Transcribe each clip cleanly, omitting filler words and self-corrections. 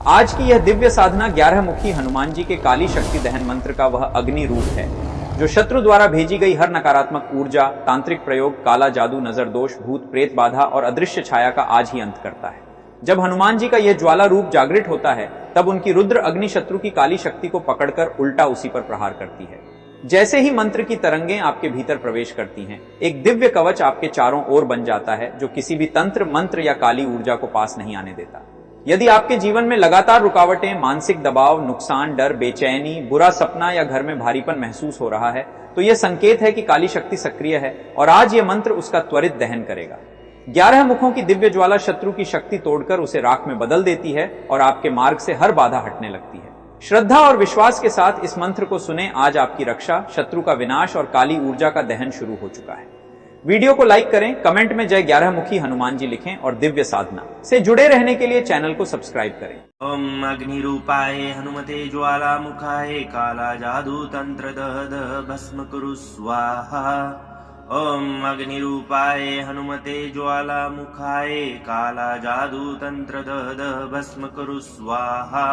आज की यह दिव्य साधना 11 मुखी हनुमान जी के काली शक्ति दहन मंत्र का वह अग्नि रूप है जो शत्रु द्वारा भेजी गई हर नकारात्मक ऊर्जा, तांत्रिक प्रयोग, काला जादू, नजर दोष, भूत प्रेत बाधा और अदृश्य छाया का आज ही अंत करता है। जब हनुमान जी का यह ज्वाला रूप जागृत होता है तब उनकी रुद्र अग्नि शत्रु की काली शक्ति को पकड़कर उल्टा उसी पर प्रहार करती है। जैसे ही मंत्र की तरंगें आपके भीतर प्रवेश करती हैं, एक दिव्य कवच आपके चारों ओर बन जाता है जो किसी भी तंत्र, मंत्र या काली ऊर्जा को पास नहीं आने देता। यदि आपके जीवन में लगातार रुकावटें, मानसिक दबाव, नुकसान, डर, बेचैनी, बुरा सपना या घर में भारीपन महसूस हो रहा है तो यह संकेत है कि काली शक्ति सक्रिय है और आज यह मंत्र उसका त्वरित दहन करेगा। 11 मुखों की दिव्य ज्वाला शत्रु की शक्ति तोड़कर उसे राख में बदल देती है और आपके मार्ग से हर बाधा हटने लगती है। श्रद्धा और विश्वास के साथ इस मंत्र को सुने। आज आपकी रक्षा, शत्रु का विनाश और काली ऊर्जा का दहन शुरू हो चुका है। वीडियो को लाइक करें, कमेंट में जय 11 मुखी हनुमान जी लिखें और दिव्य साधना से जुड़े रहने के लिए चैनल को सब्सक्राइब करें। ओम अग्निरूपाय हनुमते ज्वालामुखाय काला जादू तंत्र दह भस्म कुरु स्वाहा। ओम अग्निरूपाय हनुमते ज्वालामुखाय काला जादू तंत्र दह भस्म कुरु स्वाहा।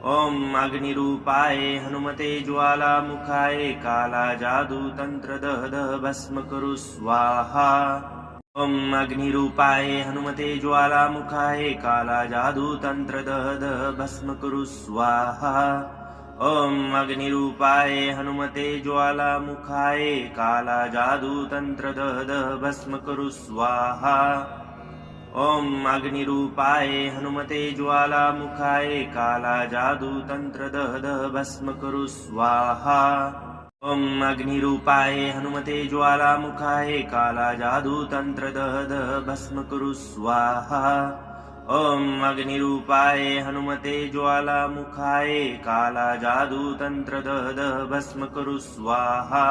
ओम अग्निरूपाय हनुमते ज्वालामुखाय काला जादू तंत्र दह भस्म कुरु स्वाहा। ओम अग्निरूपाय हनुमते ज्वालामुखाय काला जादू तंत्र दह भस्म कुरु स्वाहा। ओम अग्निरूपाय हनुमते ज्वालामुखाय काला जादू तंत्र दह भस्म कुरु स्वाहा। ओम अग्निरूपाय हनुमते ज्वालामुखाय काला जादू तंत्र दह भस्म कुरु स्वाहा। ओम अग्निरूपाय हनुमते ज्वालामुखाय काला जादू तंत्र दह भस्म कुरु स्वाहा। ओम अग्निरूपाय हनुमते ज्वालामुखाय काला जादू तंत्र दह भस्म कुरु स्वाहा।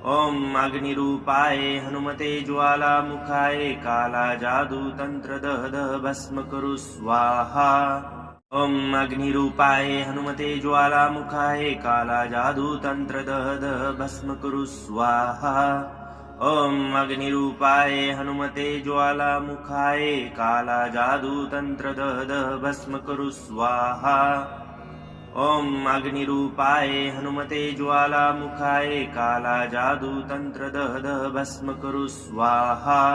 ओम अग्निरूपाय हनुमते ज्वालामुखाय काला जादू तंत्र दह भस्म कुरु स्वाहा। ओम अग्निरूपाय हनुमते ज्वालामुखाय काला जादू तंत्र दह भस्म कुरु स्वाहा। ओम अग्निरूपाय हनुमते ज्वालामुखाय काला जादू तंत्र दह भस्म कुरु स्वाहा। ओम अग्निरूपाय हनुमते ज्वालामुखाय काला जादू तंत्र दह भस्म कुरु स्वाहा।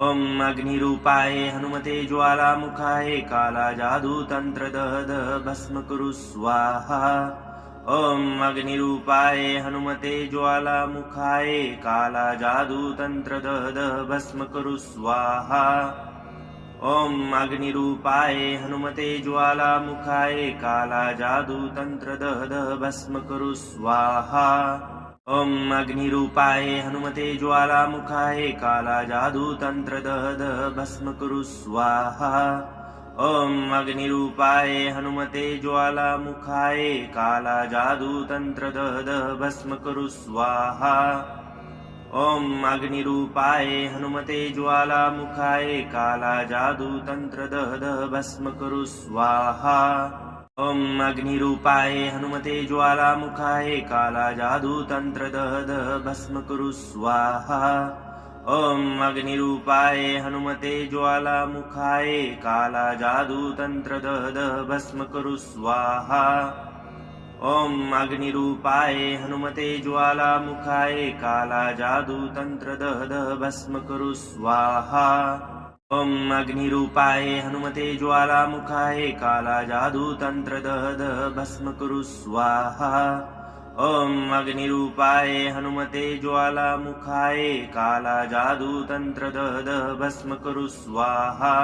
ओम अग्निरूपाय हनुमते ज्वालामुखाय काला जादू तंत्र दह भस्म कुरु स्वाहा। ओम अग्निरूपाय हनुमते ज्वालामुखाय काला जादू तंत्र दह भस्म कुरु स्वाहा। ओम अग्निरूपाय हनुमते ज्वालामुखाय काला जादू तंत्र दह भस्म कुरु स्वाहा। ओम अग्निरूपाय हनुमते ज्वालामुखाय काला जादू तंत्र दह भस्म कुरु स्वाहा। ओम अग्निरूपाय हनुमते ज्वालामुखाय काला जादू तंत्र दह भस्म कुरु स्वाहा। ओम अग्निरूपाय हनुमते ज्वालामुखाय काला जादू तंत्र दह भस्म कुरु स्वाहा। ओम अग्निरूपाय हनुमते ज्वालामुखाय काला जादू तंत्र दह भस्म कुरु स्वाहा। ओम अग्निरूपाय हनुमते ज्वालामुखाय काला जादू तंत्र दह भस्म कुरु स्वाहा। ओम अग्निरूपाय हनुमते ज्वालामुखाय काला जादू तंत्र दह भस्म कुरु स्वाहा। ओम अग्निरूपाय हनुमते ज्वालामुखाय काला जादू तंत्र दह भस्म कुरु स्वाहा। ओम अग्निरूपाय हनुमते ज्वालामुखाय काला जादू तंत्र दह भस्म कुरु स्वाहा।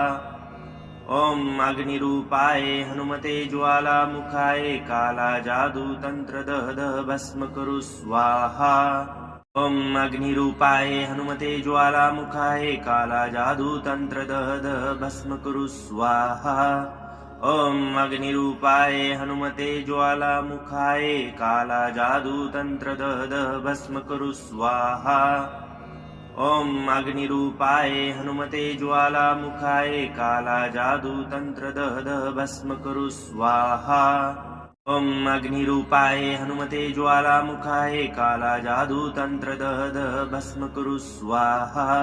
ओम अग्निरूपाय हनुमते ज्वालामुखाय काला जादू तंत्र दह भस्म कुरु स्वाहा। ओम अग्निरूपाय हनुमते ज्वालामुखाय काला जादू तंत्र दह भस्म कुरु स्वाहा। ओम अग्निरूपाय हनुमते ज्वालामुखाय काला जादू तंत्र दह भस्म कुरु स्वाहा। ओम अग्निरूपाय हनुमते ज्वालामुखाय काला जादू तंत्र दह भस्म कुरु स्वाहा। ओम अग्निरूपाय हनुमते ज्वालामुखाय काला जादू तंत्र दह भस्म कुरु स्वाहा।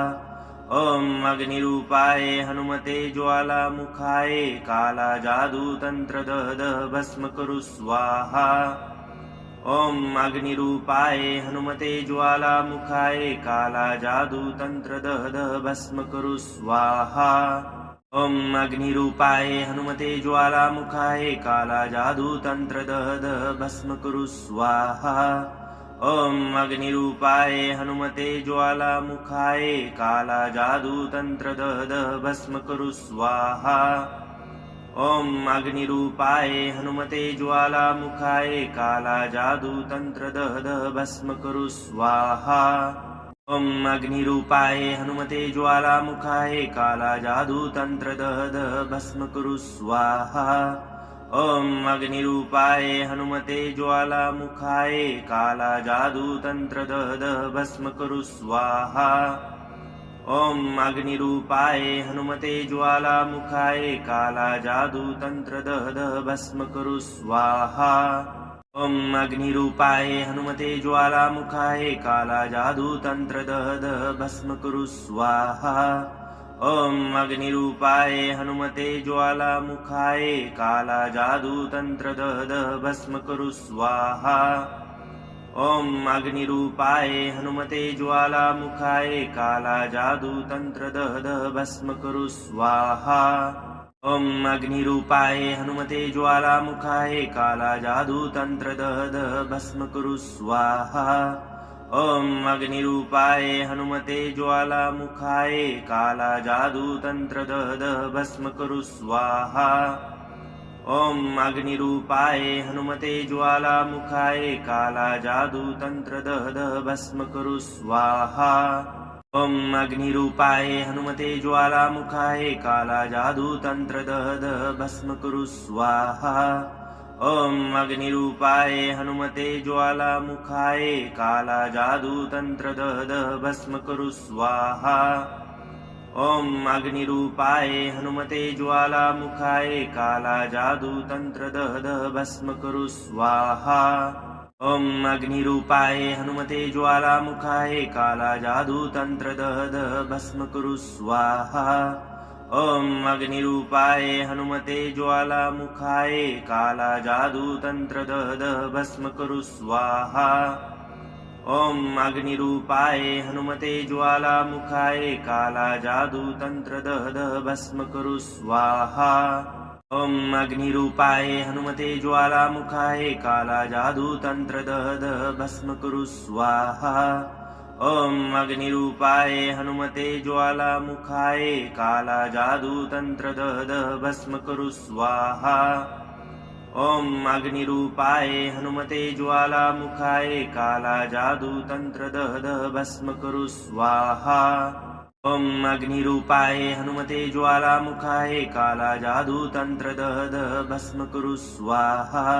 ॐ अग्निरूपाय हनुमते ज्वालामुखाय कालाजादूतन्त्रदद भस्म कुरु स्वाहा ॐ अग्निरूपाय हनुमते ज्वालामुखाय कालाजादूतन्त्रदद भस्म कुरु स्वाहा ॐ अग्निरूपाय हनुमते ज्वालामुखाय कालाजादूतन्त्रदद भस्म कुरु स्वाहा ॐ अग्निरूपाय हनुमते ज्वालामुखाय कालाजादूतन्त्रदद भस्म कुरु स्वाहा ॐ अग्निरूपाय हनुमते ज्वालामुखाय कालाजादूतन्त्रदद भस्म कुरु स्वाहा ॐ अग्निरूपाय हनुमते ज्वालामुखाय कालाजादूतन्त्रदद भस्म कुरु स्वाहा ॐ अग्निरूपाय हनुमते ज्वालामुखाय कालाजादूतन्त्रदद भस्म कुरु स्वाहा ॐ अग्निरूपाय हनुमते ज्वालामुखाय कालाजादूतन्त्रदद भस्म कुरु स्वाहा ॐ अग्निरूपाय हनुमते ज्वालामुखाय कालाजादूतन्त्रदद भस्म कुरु स्वाहा ॐ अग्निरूपाय हनुमते ज्वालामुखाय कालाजादूतन्त्रदद भस्म कुरु स्वाहा ॐ अग्निरूपाय हनुमते ज्वालामुखाय कालाजादूतन्त्रदद भस्म कुरु स्वाहा ॐ अग्निरूपाय हनुमते ज्वालामुखाय कालाजादूतन्त्रदद भस्म कुरु स्वाहा ॐ अग्निरूपाय हनुमते ज्वालामुखाय कालाजादूतन्त्रदद भस्म कुरु स्वाहा ॐ अग्निरूपाय हनुमते ज्वालामुखाय कालाजादूतन्त्रदद भस्म कुरु स्वाहा ॐ अग्निरूपाय हनुमते ज्वालामुखाय कालाजादूतन्त्रदद भस्म कुरु स्वाहा ॐ अग्निरूपाय हनुमते ज्वालामुखाय कालाजादूतन्त्रदद भस्म कुरु स्वाहा ॐ अग्निरूपाय हनुमते ज्वालामुखाय कालाजादूतन्त्रदद भस्म कुरु स्वाहा ॐ अग्निरूपाय हनुमते ज्वालामुखाय कालाजादूतन्त्रदद भस्म कुरु स्वाहा ॐ अग्निरूपाय हनुमते ज्वालामुखाय कालाजादूतन्त्रदद भस्म कुरु स्वाहा ॐ अग्निरूपाय हनुमते ज्वालामुखाय कालाजादूतन्त्रदद भस्म कुरु स्वाहा ॐ अग्निरूपाय हनुमते ज्वालामुखाय कालाजादूतन्त्रदद भस्म कुरु स्वाहा ॐ अग्निरूपाय हनुमते ज्वालामुखाय कालाजादूतन्त्रदद भस्म कुरु स्वाहा ॐ अग्निरूपाय हनुमते ज्वालामुखाय कालाजादूतन्त्रदद भस्म कुरु स्वाहा ॐ अग्निरूपाय हनुमते ज्वालामुखाय कालाजादूतन्त्रदद भस्म कुरु स्वाहा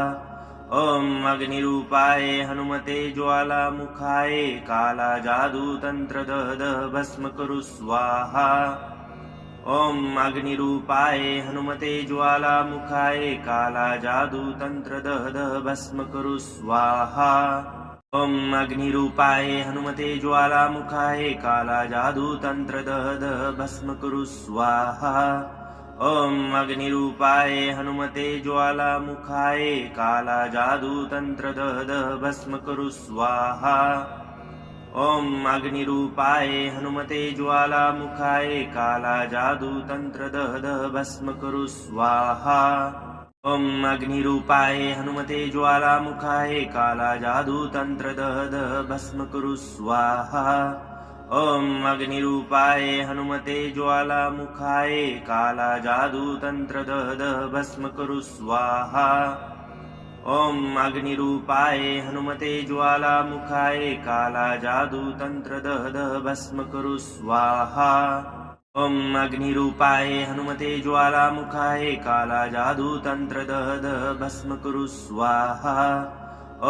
ॐ अग्निरूपाय हनुमते ज्वालामुखाय कालाजादूतन्त्रदद भस्म कुरु स्वाहा ॐ अग्निरूपाय हनुमते ज्वालामुखाय कालाजादूतन्त्रदद भस्म कुरु स्वाहा ॐ अग्निरूपाय हनुमते ज्वालामुखाय कालाजादूतन्त्रदद भस्म कुरु स्वाहा ॐ अग्निरूपाय हनुमते ज्वालामुखाय कालाजादूतन्त्रदद भस्म कुरु स्वाहा ॐ अग्निरूपाय हनुमते ज्वालामुखाय कालाजादूतन्त्रदद भस्म कुरु स्वाहा ॐ अग्निरूपाय हनुमते ज्वालामुखाय कालाजादूतन्त्रदद भस्म कुरु स्वाहा ॐ अग्निरूपाय हनुमते ज्वालामुखाय कालाजादूतन्त्रदद भस्म कुरु स्वाहा ॐ अग्निरूपाय हनुमते ज्वालामुखाय कालाजादूतन्त्रदद भस्म कुरु स्वाहा ॐ अग्निरूपाय हनुमते ज्वालामुखाय कालाजादूतन्त्रदद भस्म कुरु स्वाहा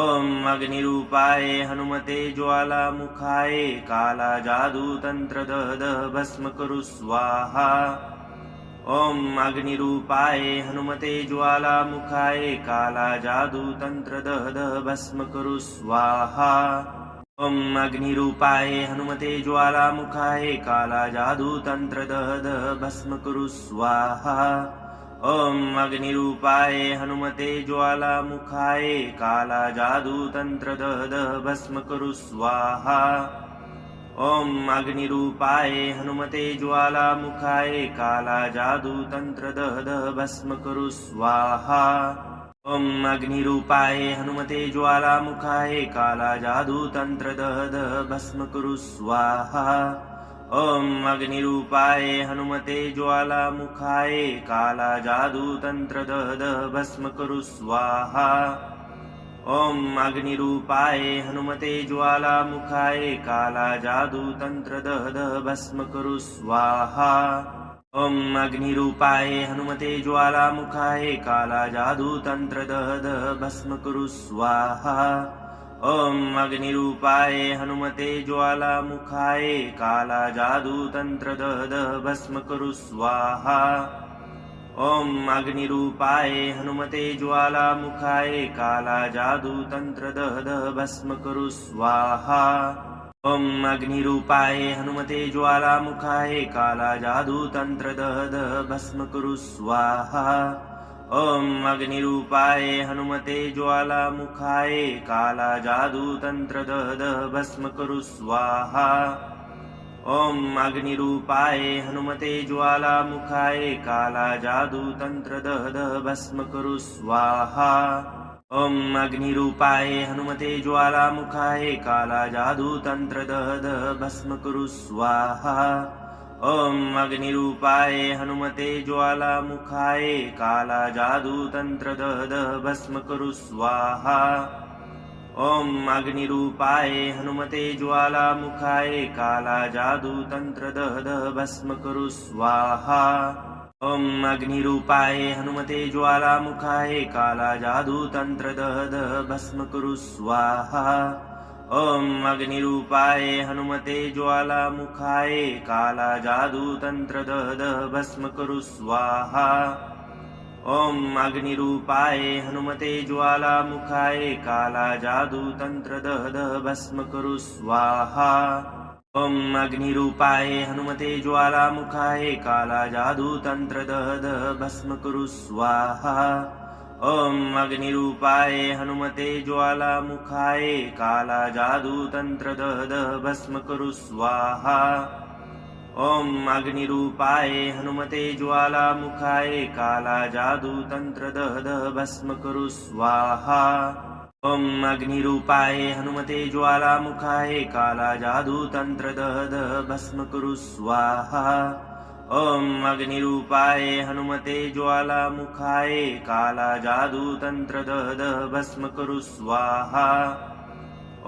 ॐ अग्निरूपाय हनुमते ज्वालामुखाय कालाजादूतन्त्रदद भस्म कुरु स्वाहा ॐ अग्निरूपाय हनुमते ज्वालामुखाय कालाजादूतन्त्रदद भस्म कुरु स्वाहा ॐ अग्निरूपाय हनुमते ज्वालामुखाय काला जादू तंत्र दह दह भस्म कुरु स्वाहा ॐ अग्निरूपाय हनुमते ज्वालामुखाय काला जादू तंत्र दह दह भस्म कुरु स्वाहा ॐ अग्निरूपाय हनुमते ज्वालामुखाय काला जादू तंत्र दह दह भस्म कुरु स्वाहा ॐ अग्निरूपाय हनुमते ज्वालामुखाय काला जादू तंत्र दह दह भस्म कुरु स्वाहा ॐ अग्निरूपाय हनुमते ज्वालामुखाय काला जादू तंत्र दह दह भस्म कुरु स्वाहा ॐ अग्निरूपाय हनुमते ज्वालामुखाय काला जादू तंत्र दह दह भस्म कुरु स्वाहा ॐ अग्निरूपाय हनुमते ज्वालामुखाय काला जादू तंत्र दह दह भस्म कुरु स्वाहा ॐ अग्निरूपाय हनुमते ज्वालामुखाय काला जादू तंत्र दह दह भस्म कुरु स्वाहा ॐ अग्निरूपाय हनुमते ज्वालामुखाय काला जादू तंत्र दह दह भस्म कुरु स्वाहा ॐ अग्निरूपाय हनुमते ज्वालामुखाय काला जादू तंत्र दह दह भस्म कुरु स्वाहा ॐ अग्निरूपाय हनुमते ज्वालामुखाय काला जादू तंत्र दह दह भस्म कुरु स्वाहा ॐ अग्निरूपाय हनुमते ज्वालामुखाय काला जादू तंत्र दह दह भस्म कुरु स्वाहा ॐ अग्निरूपाय हनुमते ज्वालामुखाय काला जादू तंत्र दह दह भस्म कुरु स्वाहा ॐ अग्निरूपाय हनुमते ज्वालामुखाय काला जादू तंत्र दह दह भस्म कुरु स्वाहा ॐ अग्निरूपाय हनुमते ज्वालामुखाय काला जादू तंत्र दह दह भस्म कुरु स्वाहा ॐ अग्निरूपाय हनुमते ज्वालामुखाय काला जादू तंत्र दह दह भस्म कुरु स्वाहा ॐ अग्निरूपाय हनुमते ज्वालामुखाय काला जादू तंत्र दह दह भस्म कुरु स्वाहा ॐ अग्निरूपाय हनुमते ज्वालामुखाय काला जादू तंत्र दह दह भस्म कुरु स्वाहा ॐ अग्निरूपाय हनुमते ज्वालामुखाय काला जादू तंत्र दह दह भस्म कुरु स्वाहा ॐ अग्निरूपाय हनुमते ज्वालामुखाय काला जादू तंत्र दह दह भस्म कुरु स्वाहा ॐ अग्निरूपाय हनुमते ज्वालामुखाय काला जादू तंत्र दह दह भस्म कुरु स्वाहा ॐ अग्निरूपाय हनुमते ज्वालामुखाय काला जादू तंत्र दह दह भस्म कुरु स्वाहा ॐ अग्निरूपाय हनुमते ज्वालामुखाय काला जादू तंत्र दह दह भस्म कुरु स्वाहा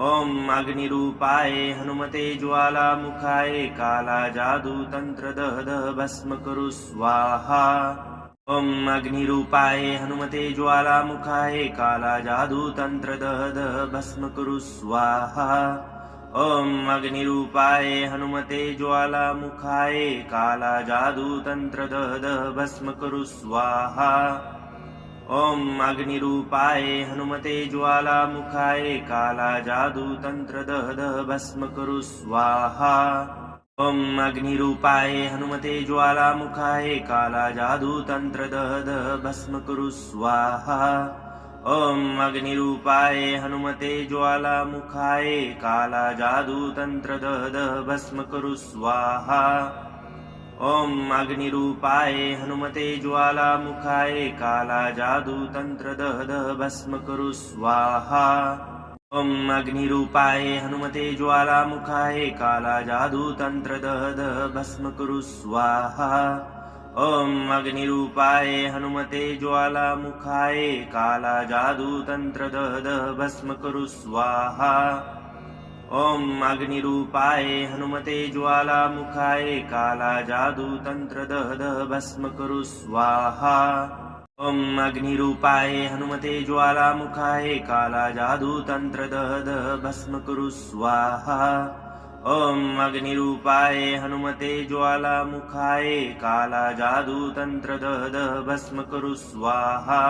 ॐ अग्निरूपाय हनुमते ज्वालामुखाय काला जादू तंत्र दह दह भस्म कुरु स्वाहा ॐ अग्निरूपाय हनुमते ज्वालामुखाय काला जादू तंत्र दह दह भस्म कुरु स्वाहा ॐ अग्निरूपाय हनुमते ज्वालामुखाय काला जादू तंत्र दह दह भस्म कुरु स्वाहा ॐ अग्निरूपाय हनुमते ज्वालामुखाय काला जादू तंत्र दह दह भस्म कुरु स्वाहा ॐ अग्निरूपाय हनुमते ज्वालामुखाय काला जादू तंत्र दह दह भस्म कुरु स्वाहा ॐ अग्निरूपाय हनुमते ज्वालामुखाय काला जादू तंत्र दह दह भस्म कुरु स्वाहा ॐ अग्निरूपाय हनुमते ज्वालामुखाय काला जादू तंत्र दह दह भस्म कुरु स्वाहा ॐ अग्निरूपाय हनुमते ज्वालामुखाय काला जादू तंत्र दह दह भस्म कुरु स्वाहा ॐ अग्निरूपाय हनुमते ज्वालामुखाय काला जादू तंत्र दह दह भस्म कुरु स्वाहा ॐ अग्निरूपाय हनुमते ज्वालामुखाय काला जादू तंत्र दह दह भस्म कुरु स्वाहा ॐ अग्निरूपाय हनुमते ज्वालामुखाय काला जादू तंत्र दह दह भस्म कुरु स्वाहा ॐ अग्निरूपाय हनुमते ज्वालामुखाय काला जादू तंत्र दह दह भस्म कुरु स्वाहा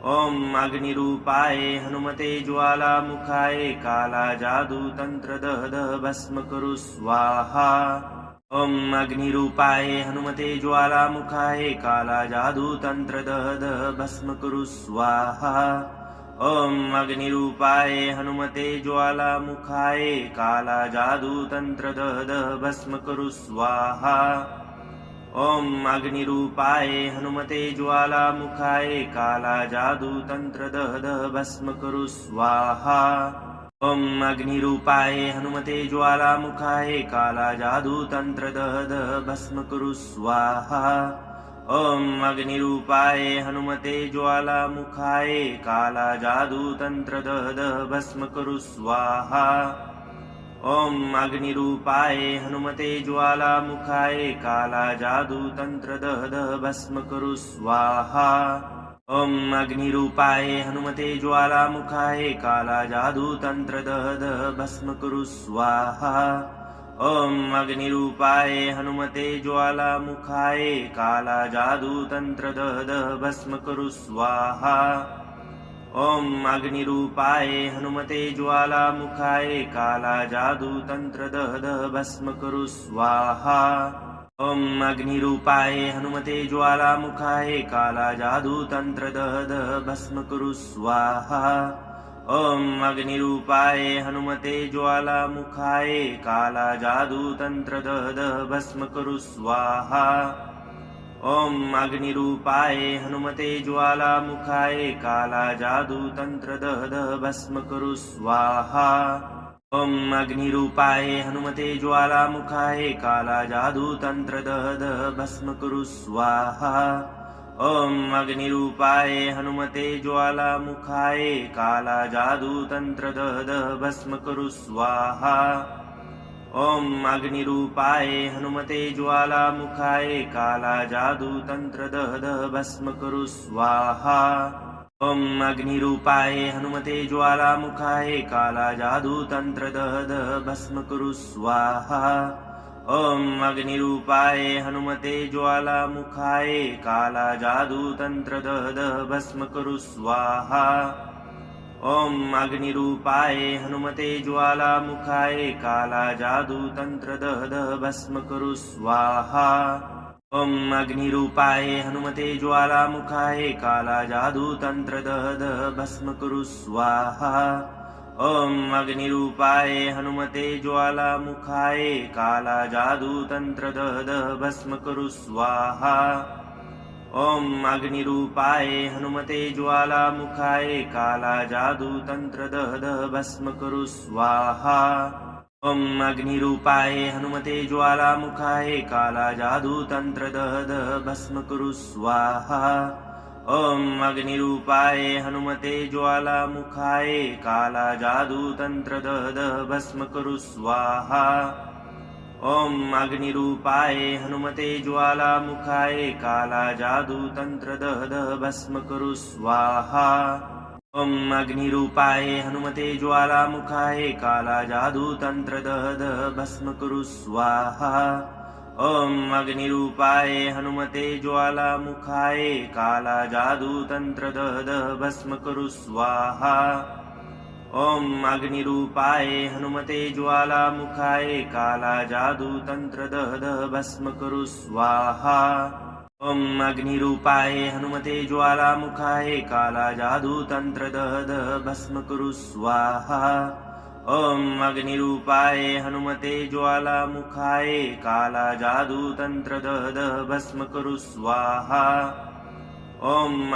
ॐ अग्निरूपाय हनुमते ज्वालामुखाय कालाजादूतन्त्रदहदः भस्म कुरु स्वाहा। ॐ अग्निरूपाय हनुमते ज्वालामुखाय कालाजादूतन्त्रदहदः भस्म कुरु स्वाहा। ॐ अग्निरूपाय हनुमते ज्वालामुखाय कालाजादूतन्त्रदहदः भस्म कुरु स्वाहा। ॐ अग्निरूपाय हनुमते ज्वालामुखाय कालाजादूतन्त्रदहदः भस्म कुरु स्वाहा। ॐ अग्निरूपाय हनुमते ज्वालामुखाय कालाजादूतन्त्रदहदः भस्म कुरु स्वाहा। ॐ अग्निरूपाय हनुमते ज्वालामुखाय कालाजादूतन्त्रदहदः भस्म कुरु स्वाहा। ॐ अग्निरूपाय हनुमते ज्वालामुखाय कालाजादूतन्त्रदहदः भस्म कुरु स्वाहा। ॐ अग्निरूपाय हनुमते ज्वालामुखाय कालाजादूतन्त्रदहदः भस्म कुरु स्वाहा। ॐ अग्निरूपाय हनुमते ज्वालामुखाय कालाजादूतन्त्रदहदः भस्म कुरु स्वाहा। ॐ अग्निरूपाय हनुमते ज्वालामुखाय कालाजादूतन्त्रदहदः भस्म कुरु स्वाहा। ॐ अग्निरूपाय हनुमते ज्वालामुखाय कालाजादूतन्त्रदहदः भस्म कुरु स्वाहा। ॐ अग्निरूपाय हनुमते ज्वालामुखाय कालाजादूतन्त्रदहदः भस्म कुरु स्वाहा। ॐ अग्निरूपाय हनुमते ज्वालामुखाय कालाजादूतन्त्रदहदः भस्म कुरु स्वाहा। ॐ अग्निरूपाय हनुमते ज्वालामुखाय कालाजादूतन्त्रदहदः भस्म कुरु स्वाहा। ॐ अग्निरूपाय हनुमते ज्वालामुखाय कालाजादूतन्त्रदहदः भस्म कुरु स्वाहा। ॐ अग्निरूपाय हनुमते ज्वालामुखाय कालाजादूतन्त्रदहदः भस्म कुरु स्वाहा। ॐ अग्निरूपाय हनुमते ज्वालामुखाय कालाजादूतन्त्रदहदः भस्म कुरु स्वाहा। ॐ अग्निरूपाय हनुमते ज्वालामुखाय कालाजादूतन्त्रदहदः भस्म कुरु स्वाहा। ॐ अग्निरूपाय हनुमते ज्वालामुखाय कालाजादूतन्त्रदहदः भस्म कुरु स्वाहा। ॐ अग्निरूपाय हनुमते ज्वालामुखाय कालाजादूतन्त्रदहदः भस्म कुरु स्वाहा। ॐ अग्निरूपाय हनुमते ज्वालामुखाय कालाजादूतन्त्रदहदः भस्म कुरु स्वाहा। ॐ अग्निरूपाय हनुमते ज्वालामुखाय कालाजादूतन्त्रदहदः भस्म कुरु स्वाहा। ॐ अग्निरूपाय हनुमते ज्वालामुखाय कालाजादूतन्त्रदहदः भस्म कुरु स्वाहा। ॐ अग्निरूपाय हनुमते ज्वालामुखाय कालाजादूतन्त्रदहदः भस्म कुरु स्वाहा। ॐ अग्निरूपाय हनुमते ज्वालामुखाय कालाजादूतन्त्रदहदः भस्म कुरु स्वाहा। ॐ अग्निरूपाय हनुमते ज्वालामुखाय कालाजादूतन्त्रदहदः भस्म कुरु स्वाहा। ॐ अग्निरूपाय हनुमते ज्वालामुखाय कालाजादूतन्त्रदहदः भस्म कुरु स्वाहा। ॐ अग्निरूपाय हनुमते ज्वालामुखाय कालाजादूतन्त्रदहदः भस्म कुरु स्वाहा। ॐ अग्निरूपाय हनुमते ज्वालामुखाय कालाजादूतन्त्रदहदः भस्म कुरु स्वाहा। ॐ अग्निरूपाय हनुमते ज्वालामुखाय कालाजादूतन्त्रदहदः भस्म कुरु स्वाहा। ॐ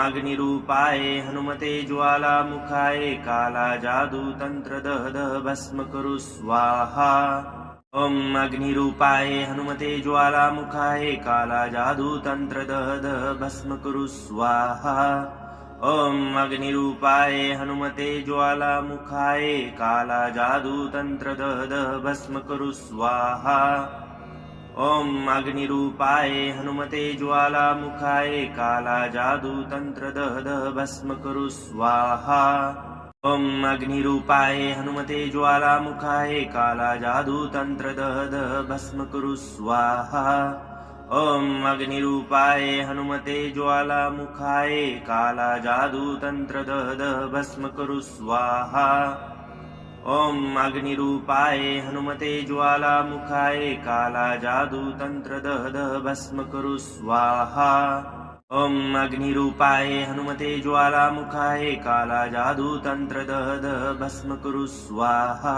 अग्निरूपाय हनुमते ज्वालामुखाय कालाजादूतन्त्रदहदः भस्म कुरु स्वाहा। ॐ अग्निरूपाय हनुमते ज्वालामुखाय कालाजादूतन्त्रदहदः भस्म कुरु स्वाहा। ॐ अग्निरूपाय हनुमते ज्वालामुखाय कालाजादूतन्त्रदहदः भस्म कुरु स्वाहा। ॐ अग्निरूपाय हनुमते ज्वालामुखाय कालाजादूतन्त्रदहदः भस्म कुरु स्वाहा। ॐ अग्निरूपाय हनुमते ज्वालामुखाय कालाजादूतन्त्रदहदः भस्म कुरु स्वाहा। ॐ अग्निरूपाय हनुमते ज्वालामुखाय कालाजादूतन्त्रदः भस्म कुरु स्वाहा। ॐ अग्निरूपाय हनुमते ज्वालामुखाय कालाजादूतन्त्रदः भस्म कुरु स्वाहा। ॐ अग्निरूपाय हनुमते ज्वालामुखाय कालाजादूतन्त्रदः भस्म कुरु स्वाहा।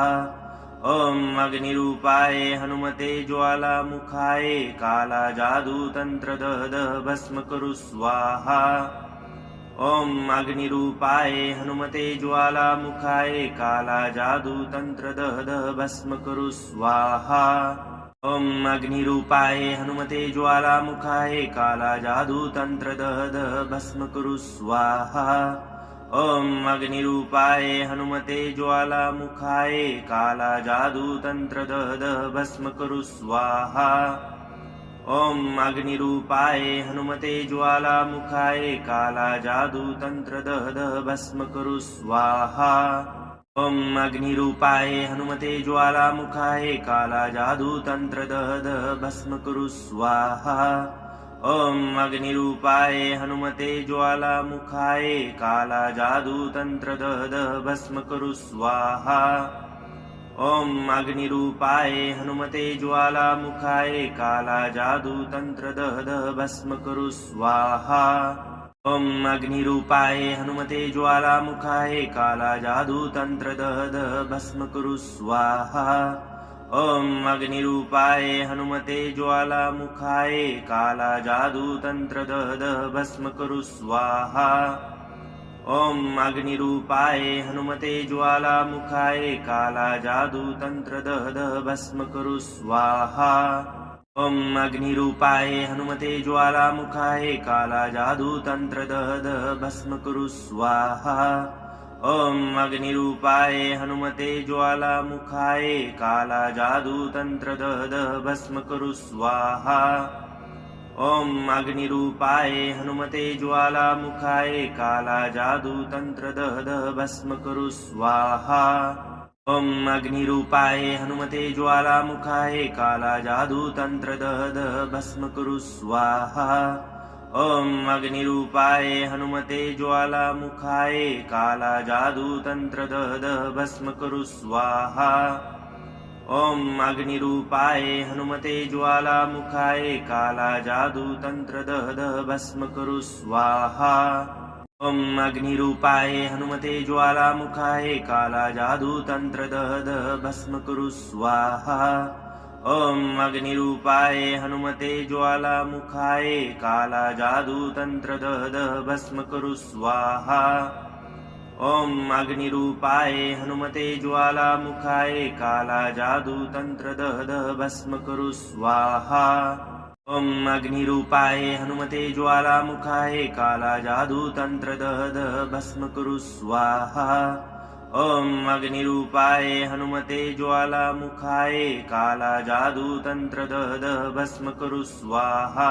ॐ अग्निरूपाय हनुमते ज्वालामुखाय कालाजादूतन्त्रदः भस्म कुरु स्वाहा। ॐ अग्निरूपाय हनुमते ज्वालामुखाय कालाजादूतन्त्रदः भस्म कुरु स्वाहा। ॐ अग्निरूपाय हनुमते ज्वालामुखाय कालाजादूतन्त्रदः भस्म कुरु स्वाहा। ॐ अग्निरूपाय हनुमते ज्वालामुखाय कालाजादूतन्त्रदः भस्म कुरु स्वाहा। ॐ अग्निरूपाय हनुमते ज्वालामुखाय कालाजादूतन्त्रदः भस्म कुरु स्वाहा। ॐ अग्निरूपाय हनुमते ज्वालामुखाय कालाजादूतन्त्रदः भस्म कुरु स्वाहा। ॐ अग्निरूपाय हनुमते ज्वालामुखाय कालाजादूतन्त्रदः भस्म कुरु स्वाहा। ॐ अग्निरूपाय हनुमते ज्वालामुखाय कालाजादूतन्त्रदः भस्म कुरु स्वाहा। ॐ अग्निरूपाय हनुमते ज्वालामुखाय कालाजादूतन्त्रदः भस्म कुरु स्वाहा। ॐ अग्निरूपाय हनुमते ज्वालामुखाय कालाजादूतन्त्रदः भस्म कुरु स्वाहा। ॐ अग्निरूपाय हनुमते ज्वालामुखाय कालाजादूतन्त्रदः भस्म कुरु स्वाहा। ॐ अग्निरूपाय हनुमते ज्वालामुखाय कालाजादूतन्त्रदः भस्म कुरु स्वाहा। ॐ अग्निरूपाय हनुमते ज्वालामुखाय कालाजादूतन्त्रदः भस्म कुरु स्वाहा। ॐ अग्निरूपाय हनुमते ज्वालामुखाय कालाजादूतन्त्रदः भस्म कुरु स्वाहा। ॐ अग्निरूपाय हनुमते ज्वालामुखाय कालाजादूतन्त्रदः भस्म कुरु स्वाहा। ॐ अग्निरूपाय हनुमते ज्वालामुखाय कालाजादूतन्त्रदः भस्म कुरु स्वाहा। ॐ अग्निरूपाय हनुमते ज्वालामुखाय कालाजादूतन्त्रदः भस्म कुरु स्वाहा। ॐ अग्निरूपाय हनुमते ज्वालामुखाय कालाजादूतन्त्रदः भस्म कुरु स्वाहा। ॐ अग्निरूपाय हनुमते ज्वालामुखाय कालाजादूतन्त्रदः भस्म कुरु स्वाहा। ॐ अग्निरूपाय हनुमते ज्वालामुखाय कालाजादूतन्त्रदः भस्म कुरु स्वाहा। ॐ अग्निरूपाय हनुमते ज्वालामुखाय कालाजादूतन्त्रदः भस्म कुरु स्वाहा। ॐ अग्निरूपाय हनुमते ज्वालामुखाय कालाजादूतन्त्रदः भस्म कुरु स्वाहा।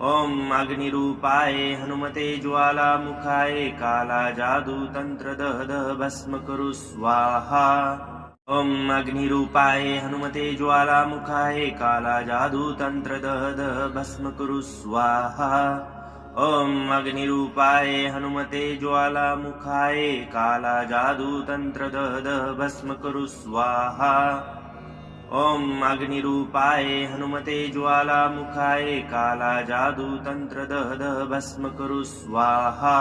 ॐ अग्निरूपाय हनुमते ज्वालामुखाय कालाजादूतन्त्रदः भस्म कुरु स्वाहा। ॐ अग्निरूपाय हनुमते ज्वालामुखाय कालाजादूतन्त्रदः भस्म कुरु स्वाहा। ॐ अग्निरूपाय हनुमते ज्वालामुखाय कालाजादूतन्त्रदः भस्म कुरु स्वाहा। ॐ अग्निरूपाय हनुमते ज्वालामुखाय कालाजादूतन्त्रदः भस्म कुरु स्वाहा।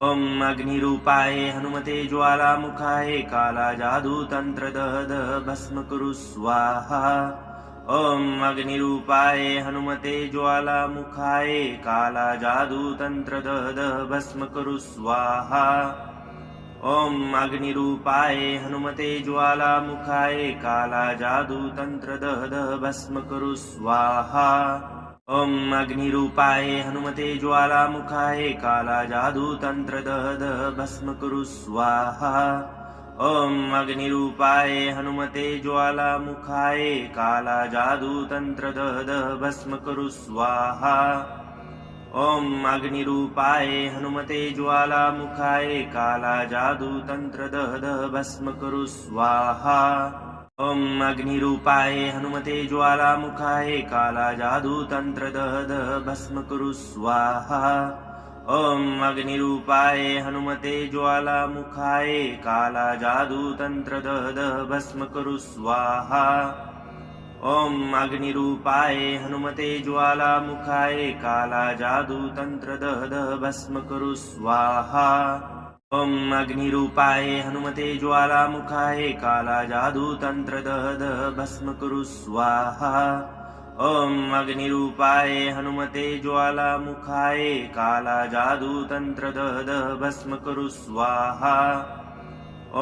ॐ अग्निरूपाय हनुमते ज्वालामुखाय कालाजादूतन्त्रदः भस्म कुरु स्वाहा। ॐ अग्निरूपाय हनुमते ज्वालामुखाय कालाजादूतन्त्रदः भस्म कुरु स्वाहा। ॐ अग्निरूपाय हनुमते ज्वालामुखाय कालाजादूतन्त्रदः भस्म कुरु स्वाहा। ॐ अग्निरूपाय हनुमते ज्वालामुखाय कालाजादूतन्त्रदः भस्म कुरु स्वाहा। ॐ अग्निरूपाय हनुमते ज्वालामुखाय कालाजादूतन्त्रदः भस्म कुरु स्वाहा। ॐ अग्निरूपाय हनुमते ज्वालामुखाय कालाजादूतन्त्रदः भस्म कुरु स्वाहा। ॐ अग्निरूपाय हनुमते ज्वालामुखाय काला जादू तंत्र दह भस्म कुरु स्वाहा। ॐ अग्निरूपाय हनुमते ज्वालामुखाय काला जादू तंत्र दह भस्म कुरु स्वाहा। ॐ अग्निरूपाय हनुमते ज्वालामुखाय काला जादू तंत्र दह भस्म कुरु स्वाहा। ॐ अग्निरूपाय हनुमते ज्वालामुखाय काला जादू तंत्र दह भस्म कुरु स्वाहा। ॐ अग्निरूपाय हनुमते ज्वालामुखाय काला जादू तंत्र दह भस्म कुरु स्वाहा।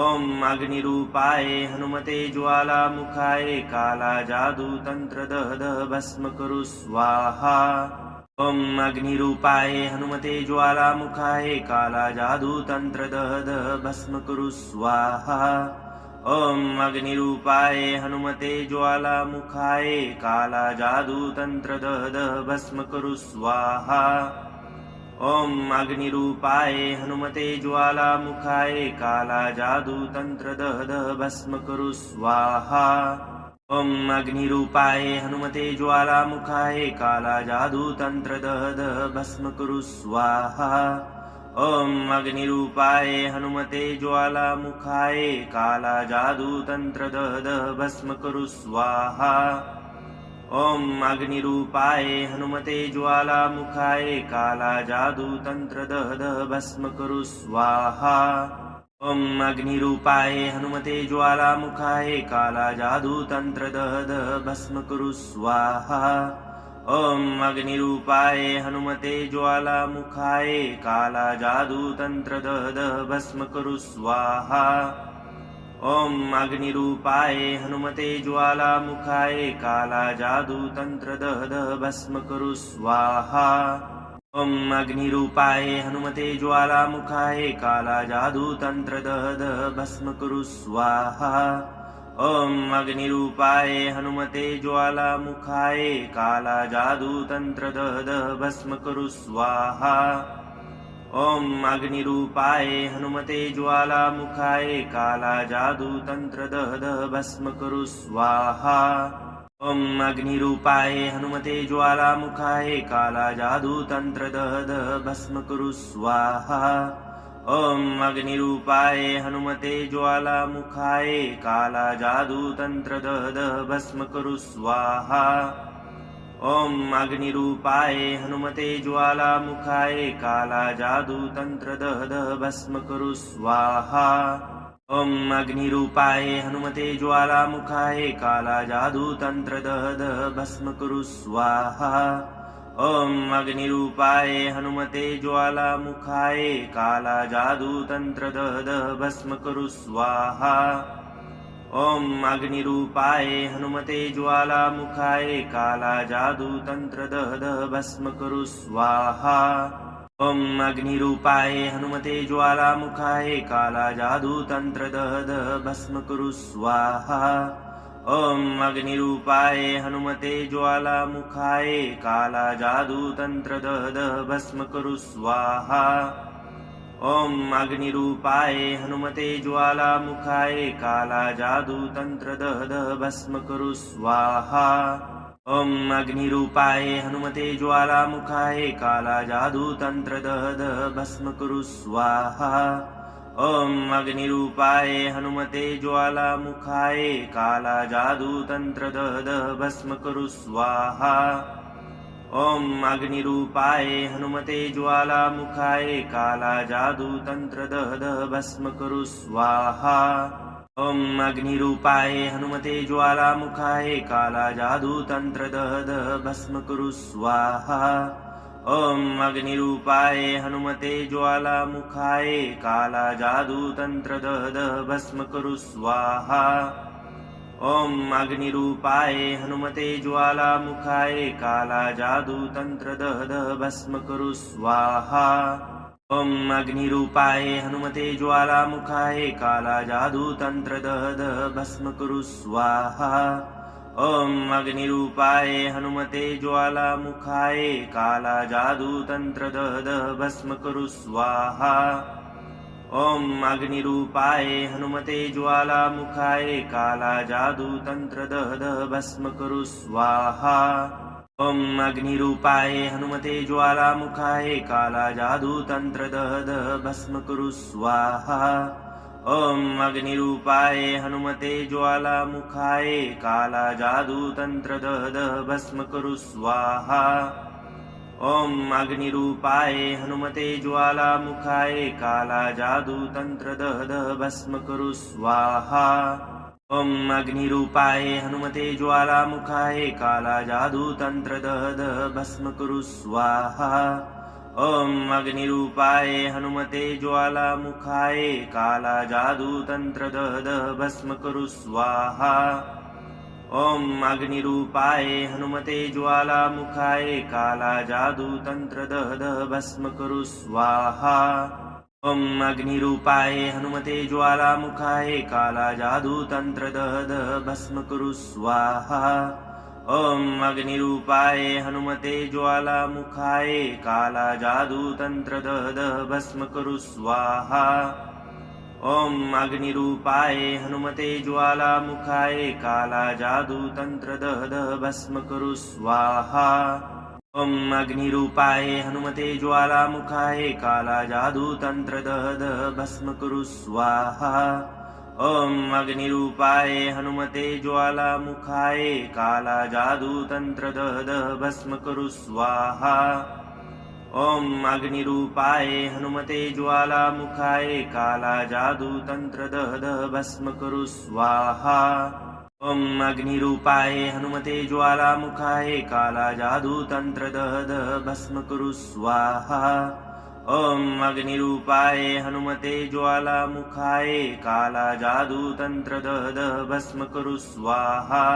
ॐ अग्निरूपाय हनुमते ज्वालामुखाय काला जादू तंत्र दह भस्म कुरु स्वाहा। ॐ अग्निरूपाय हनुमते ज्वालामुखाय काला जादू तंत्र दह भस्म कुरु स्वाहा। ॐ अग्निरूपाय हनुमते ज्वालामुखाय काला जादू तंत्र दह भस्म कुरु स्वाहा। ॐ अग्निरूपाय हनुमते ज्वालामुखाय काला जादू तंत्र दह भस्म कुरु स्वाहा। ॐ अग्निरूपाय हनुमते ज्वालामुखाय काला जादू तंत्र दह भस्म कुरु स्वाहा। ॐ अग्निरूपाय हनुमते ज्वालामुखाय काला जादू तंत्र दह भस्म कुरु स्वाहा। ॐ अग्निरूपाय हनुमते ज्वालामुखाय काला जादू तंत्र दह भस्म कुरु स्वाहा। ॐ अग्निरूपाय हनुमते ज्वालामुखाय काला जादू तंत्र दह भस्म कुरु स्वाहा। ॐ अग्निरूपाय हनुमते ज्वालामुखाय काला जादू तंत्र दह भस्म कुरु स्वाहा। ॐ अग्निरूपाय हनुमते ज्वालामुखाय काला जादू तंत्र दह भस्म कुरु स्वाहा। ॐ अग्निरूपाय हनुमते ज्वालामुखाय काला जादू तंत्र दह भस्म कुरु स्वाहा। ॐ अग्निरूपाय हनुमते ज्वालामुखाय काला जादू तंत्र दह भस्म कुरु स्वाहा। ॐ अग्निरूपाय हनुमते ज्वालामुखाय काला जादू तंत्र दह भस्म कुरु स्वाहा। ॐ अग्निरूपाय हनुमते ज्वालामुखाय काला जादू तंत्र दह भस्म कुरु स्वाहा। ॐ अग्निरूपाय हनुमते ज्वालामुखाय काला जादू तंत्र दह भस्म कुरु स्वाहा। ॐ अग्निरूपाय हनुमते ज्वालामुखाय काला जादू तंत्र दह भस्म कुरु स्वाहा। ॐ अग्निरूपाय हनुमते ज्वालामुखाय काला जादू तंत्र दह भस्म कुरु स्वाहा। ॐ अग्निरूपाय हनुमते ज्वालामुखाय काला जादू तंत्र दह भस्म कुरु स्वाहा। ॐ अग्निरूपाय हनुमते ज्वालामुखाय काला जादू तंत्र दह भस्म कुरु स्वाहा। ॐ अग्निरूपाय हनुमते ज्वालामुखाय काला जादू तंत्र दह भस्म कुरु स्वाहा। ॐ अग्निरूपाय हनुमते ज्वालामुखाय काला जादू तंत्र दह भस्म कुरु स्वाहा। ॐ अग्निरूपाय हनुमते ज्वालामुखाय काला जादू तंत्र दह भस्म कुरु स्वाहा। ॐ अग्निरूपाय हनुमते ज्वालामुखाय काला जादू तंत्र दह भस्म कुरु स्वाहा। ॐ अग्निरूपाय हनुमते ज्वालामुखाय काला जादू तंत्र दह भस्म कुरु स्वाहा। ॐ अग्निरूपाय हनुमते ज्वालामुखाय काला जादू तंत्र दह भस्म कुरु स्वाहा। ॐ अग्निरूपाय हनुमते ज्वालामुखाय काला जादू तंत्र दह भस्म कुरु स्वाहा। ॐ अग्निरूपाय हनुमते ज्वालामुखाय काला जादू तंत्र दह भस्म कुरु स्वाहा। ॐ अग्निरूपाय हनुमते ज्वालामुखाय काला जादू तंत्र दह भस्म कुरु स्वाहा। ॐ अग्निरूपाय हनुमते ज्वालामुखाय काला जादू तंत्र दह भस्म कुरु स्वाहा। ॐ अग्निरूपाय हनुमते ज्वालामुखाय काला जादू तंत्र दह भस्म कुरु स्वाहा। ॐ अग्निरूपाय हनुमते ज्वालामुखाय काला जादू तंत्र दह दह भस्म कुरु स्वाहा। ॐ अग्निरूपाय हनुमते ज्वालामुखाय काला जादू तंत्र दह दह भस्म कुरु स्वाहा। ॐ अग्निरूपाय हनुमते ज्वालामुखाय काला जादू तंत्र दह दह भस्म कुरु स्वाहा। ॐ अग्निरूपाय हनुमते ज्वालामुखाय काला जादू तंत्र दह दह भस्म कुरु स्वाहा। ॐ अग्निरूपाय हनुमते ज्वालामुखाय काला जादू तंत्र दह दह भस्म कुरु स्वाहा। ॐ अग्निरूपाय हनुमते ज्वालामुखाय काला जादू तंत्र दह दह भस्म कुरु स्वाहा। ॐ अग्निरूपाय हनुमते ज्वालामुखाय काला जादू तंत्र दह दह भस्म कुरु स्वाहा। ॐ अग्निरूपाय हनुमते ज्वालामुखाय काला जादू तंत्र दह दह भस्म कुरु स्वाहा। ॐ अग्निरूपाय हनुमते ज्वालामुखाय काला जादू तंत्र दह दह भस्म कुरु स्वाहा। ॐ अग्निरूपाय हनुमते ज्वालामुखाय काला जादू तंत्र दह दह भस्म कुरु स्वाहा। ॐ अग्निरूपाय हनुमते ज्वालामुखाय काला जादू तंत्र दह दह भस्म कुरु स्वाहा। ॐ अग्निरूपाय हनुमते ज्वालामुखाय काला जादू तंत्र दह दह भस्म कुरु स्वाहा। ॐ अग्निरूपाय हनुमते ज्वालामुखाय काला जादू तंत्र दह दह भस्म कुरु स्वाहा। ॐ अग्निरूपाय हनुमते ज्वालामुखाय काला जादू तंत्र दह दह भस्म कुरु स्वाहा। ॐ अग्निरूपाय हनुमते ज्वालामुखाय काला जादू तंत्र दह दह भस्म कुरु स्वाहा।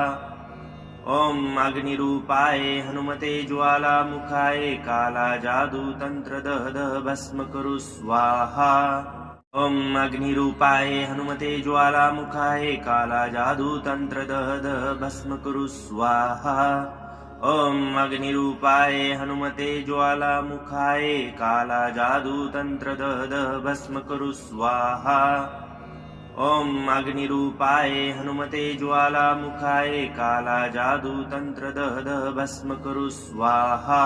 ॐ अग्निरूपाय हनुमते ज्वालामुखाय काला जादू तंत्र दह दह भस्म कुरु स्वाहा। ॐ अग्निरूपाय हनुमते ज्वालामुखाय काला जादू तंत्र दह दह भस्म कुरु स्वाहा। ॐ अग्निरूपाय हनुमते ज्वालामुखाय काला जादू तंत्र दह दह भस्म कुरु स्वाहा। ॐ अग्निरूपाय हनुमते ज्वालामुखाय काला जादू तंत्र दह दह भस्म कुरु स्वाहा।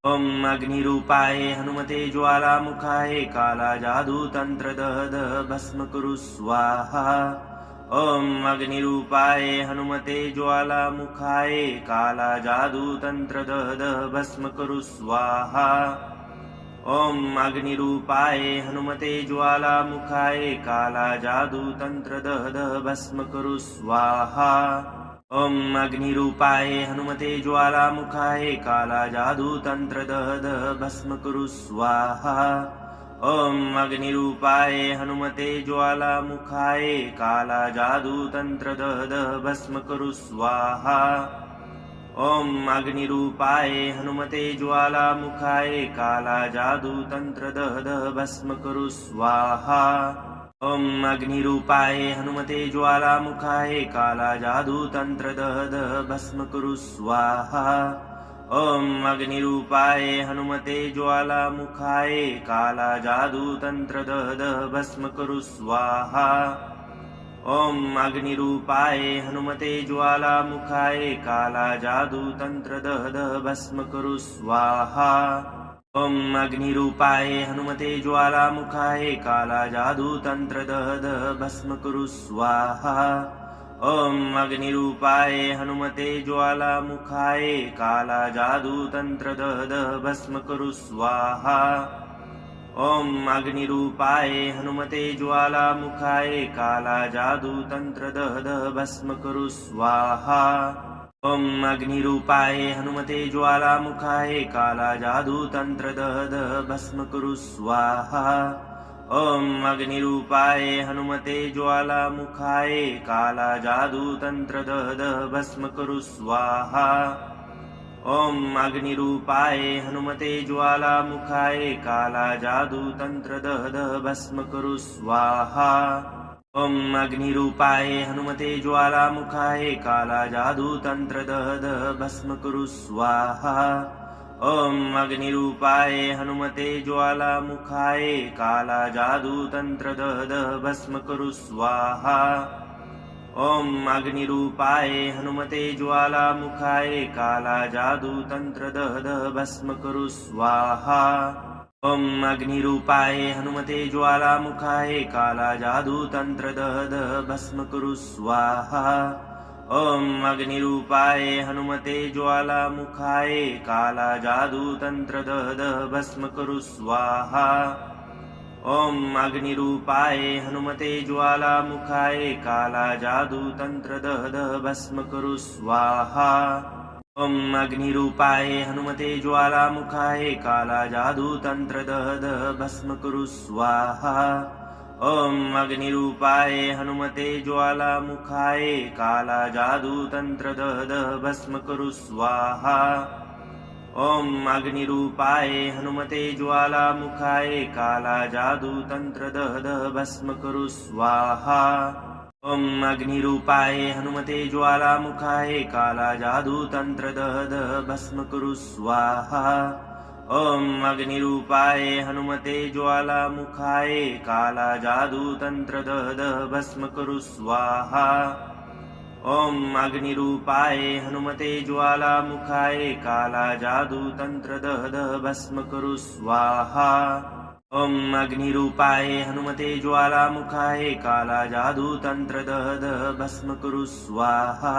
ॐ अग्निरूपाय हनुमते ज्वालामुखाय काला जादू तंत्र दह दह भस्म कुरु स्वाहा। ॐ अग्निरूपाय हनुमते ज्वालामुखाय काला जादू तंत्र दह दह भस्म कुरु स्वाहा। ॐ अग्निरूपाय हनुमते ज्वालामुखाय काला जादू तंत्र दह दह भस्म कुरु स्वाहा। ॐ अग्निरूपाय हनुमते ज्वालामुखाय काला जादू तंत्र दह दह भस्म कुरु स्वाहा। ॐ अग्निरूपाय हनुमते ज्वालामुखाय काला जादू तंत्र दह दह भस्म कुरु स्वाहा। ॐ अग्निरूपाय हनुमते ज्वालामुखाय काला जादू तंत्र दह दह भस्म कुरु स्वाहा। ॐ अग्निरूपाय हनुमते ज्वालामुखाय काला जादू तंत्र दह दह भस्म कुरु स्वाहा। ॐ अग्निरूपाय हनुमते ज्वालामुखाय काला जादू तंत्र दह दह भस्म कुरु स्वाहा। ॐ अग्निरूपाय हनुमते ज्वालामुखाय काला जादू तंत्र दह दह भस्म कुरु स्वाहा। ॐ अग्निरूपाय हनुमते ज्वालामुखाय काला जादू तंत्र दह दह भस्म कुरु स्वाहा। ॐ अग्निरूपाय हनुमते ज्वालामुखाय काला जादू तंत्र दह दह भस्म कुरु स्वाहा। ॐ अग्निरूपाय हनुमते ज्वालामुखाय काला जादू तंत्र दह दह भस्म कुरु स्वाहा। ॐ अग्निरूपाय हनुमते ज्वालामुखाय काला जादू तंत्र दह दह भस्म कुरु स्वाहा। ॐ अग्निरूपाय हनुमते ज्वालामुखाय काला जादू तंत्र दह दह भस्म कुरु स्वाहा। ॐ अग्निरूपाय हनुमते ज्वालामुखाय काला जादू तंत्र दह दह भस्म कुरु स्वाहा। ॐ अग्निरूपाय हनुमते ज्वालामुखाय काला जादू तंत्र दह दह भस्म कुरु स्वाहा। ॐ अग्निरूपाय हनुमते ज्वालामुखाय कालाजादूतन्त्रदः भस्म कुरु स्वाहा ॐ अग्निरूपाय हनुमते ज्वालामुखाय कालाजादूतन्त्रदः भस्म कुरु स्वाहा ॐ अग्निरूपाय हनुमते ज्वालामुखाय कालाजादूतन्त्रदः भस्म कुरु स्वाहा ॐ अग्निरूपाय हनुमते ज्वालामुखाय कालाजादूतन्त्रदः भस्म कुरु स्वाहा ॐ अग्निरूपाय हनुमते ज्वालामुखाय कालाजादूतन्त्रदः भस्म कुरु स्वाहा ॐ अग्निरूपाय हनुमते ज्वालामुखाय कालाजादूतन्त्रदः भस्म कुरु स्वाहा ॐ अग्निरूपाय हनुमते ज्वालामुखाय कालाजादूतन्त्रदः भस्म कुरु स्वाहा ॐ अग्निरूपाय हनुमते ज्वालामुखाय कालाजादूतन्त्रदः भस्म कुरु स्वाहा ॐ अग्निरूपाय हनुमते ज्वालामुखाय कालाजादूतन्त्रदः भस्म कुरु स्वाहा ॐ अग्निरूपाय हनुमते ज्वालामुखाय कालाजादूतन्त्रदः भस्म कुरु स्वाहा ॐ अग्निरूपाय हनुमते ज्वालामुखाय कालाजादूतन्त्रदः भस्म कुरु स्वाहा ॐ अग्निरूपाय हनुमते ज्वालामुखाय कालाजादूतन्त्रदः भस्म कुरु स्वाहा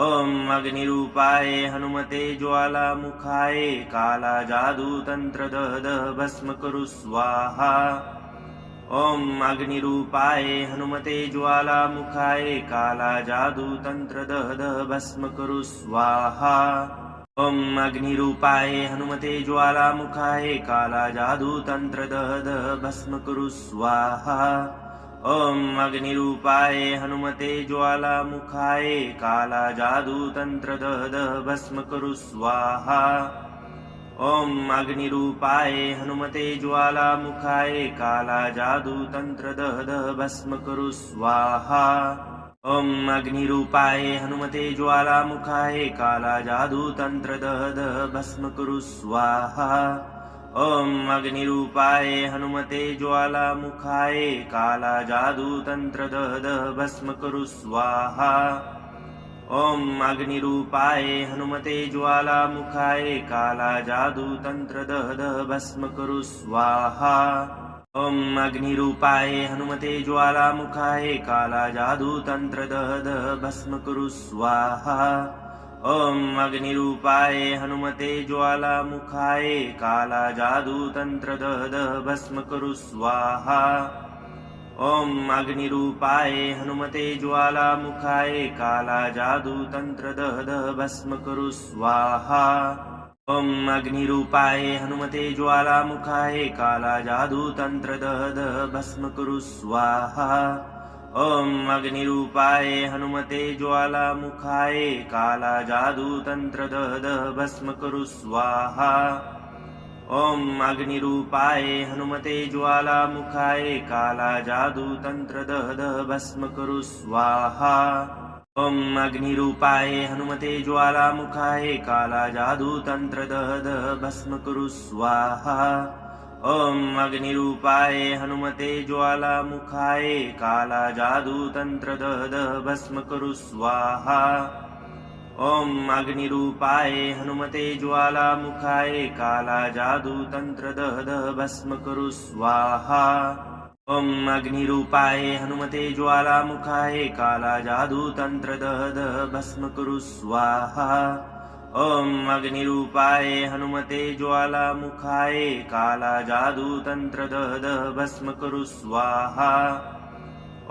ॐ अग्निरूपाय हनुमते ज्वालामुखाय कालाजादूतन्त्रदः भस्म कुरु स्वाहा ॐ अग्निरूपाय हनुमते ज्वालामुखाय कालाजादूतन्त्रदः भस्म कुरु स्वाहा ॐ अग्निरूपाय हनुमते ज्वालामुखाय कालाजादूतन्त्रदः भस्म कुरु स्वाहा ॐ अग्निरूपाय हनुमते ज्वालामुखाय कालाजादूतन्त्रदः भस्म कुरु स्वाहा ॐ अग्निरूपाय हनुमते ज्वालामुखाय कालाजादूतन्त्रदः भस्म कुरु स्वाहा ॐ अग्निरूपाय हनुमते ज्वालामुखाय कालाजादूतन्त्रदः भस्म कुरु स्वाहा ॐ अग्निरूपाय हनुमते ज्वालामुखाय कालाजादूतन्त्रदः भस्म कुरु स्वाहा ॐ अग्निरूपाय हनुमते ज्वालामुखाय कालाजादूतन्त्रदः भस्म कुरु स्वाहा ॐ अग्निरूपाय हनुमते ज्वालामुखाय कालाजादूतन्त्रदः भस्म कुरु स्वाहा ॐ अग्निरूपाय हनुमते ज्वालामुखाय कालाजादूतन्त्रदः भस्म कुरु स्वाहा ॐ अग्निरूपाय हनुमते ज्वालामुखाय कालाजादूतन्त्रदः भस्म कुरु स्वाहा ॐ अग्निरूपाय हनुमते ज्वालामुखाय कालाजादूतन्त्रदः भस्म कुरु स्वाहा ॐ अग्निरूपाय हनुमते ज्वालामुखाय कालाजादूतन्त्रदः भस्म कुरु स्वाहा ॐ अग्निरूपाय हनुमते ज्वालामुखाय कालाजादूतन्त्रदः भस्म कुरु स्वाहा ॐ अग्निरूपाय हनुमते ज्वालामुखाय कालाजादूतन्त्रदः भस्म कुरु स्वाहा ॐ अग्निरूपाय हनुमते ज्वालामुखाय कालाजादूतन्त्रदः भस्म कुरु स्वाहा ॐ अग्निरूपाय हनुमते ज्वालामुखाय कालाजादूतन्त्रदः भस्म कुरु स्वाहा ॐ अग्निरूपाय हनुमते ज्वालामुखाय कालाजादूतन्त्रदः भस्म कुरु स्वाहा ॐ अग्निरूपाय हनुमते ज्वालामुखाय कालाजादूतन्त्रदः भस्म कुरु स्वाहा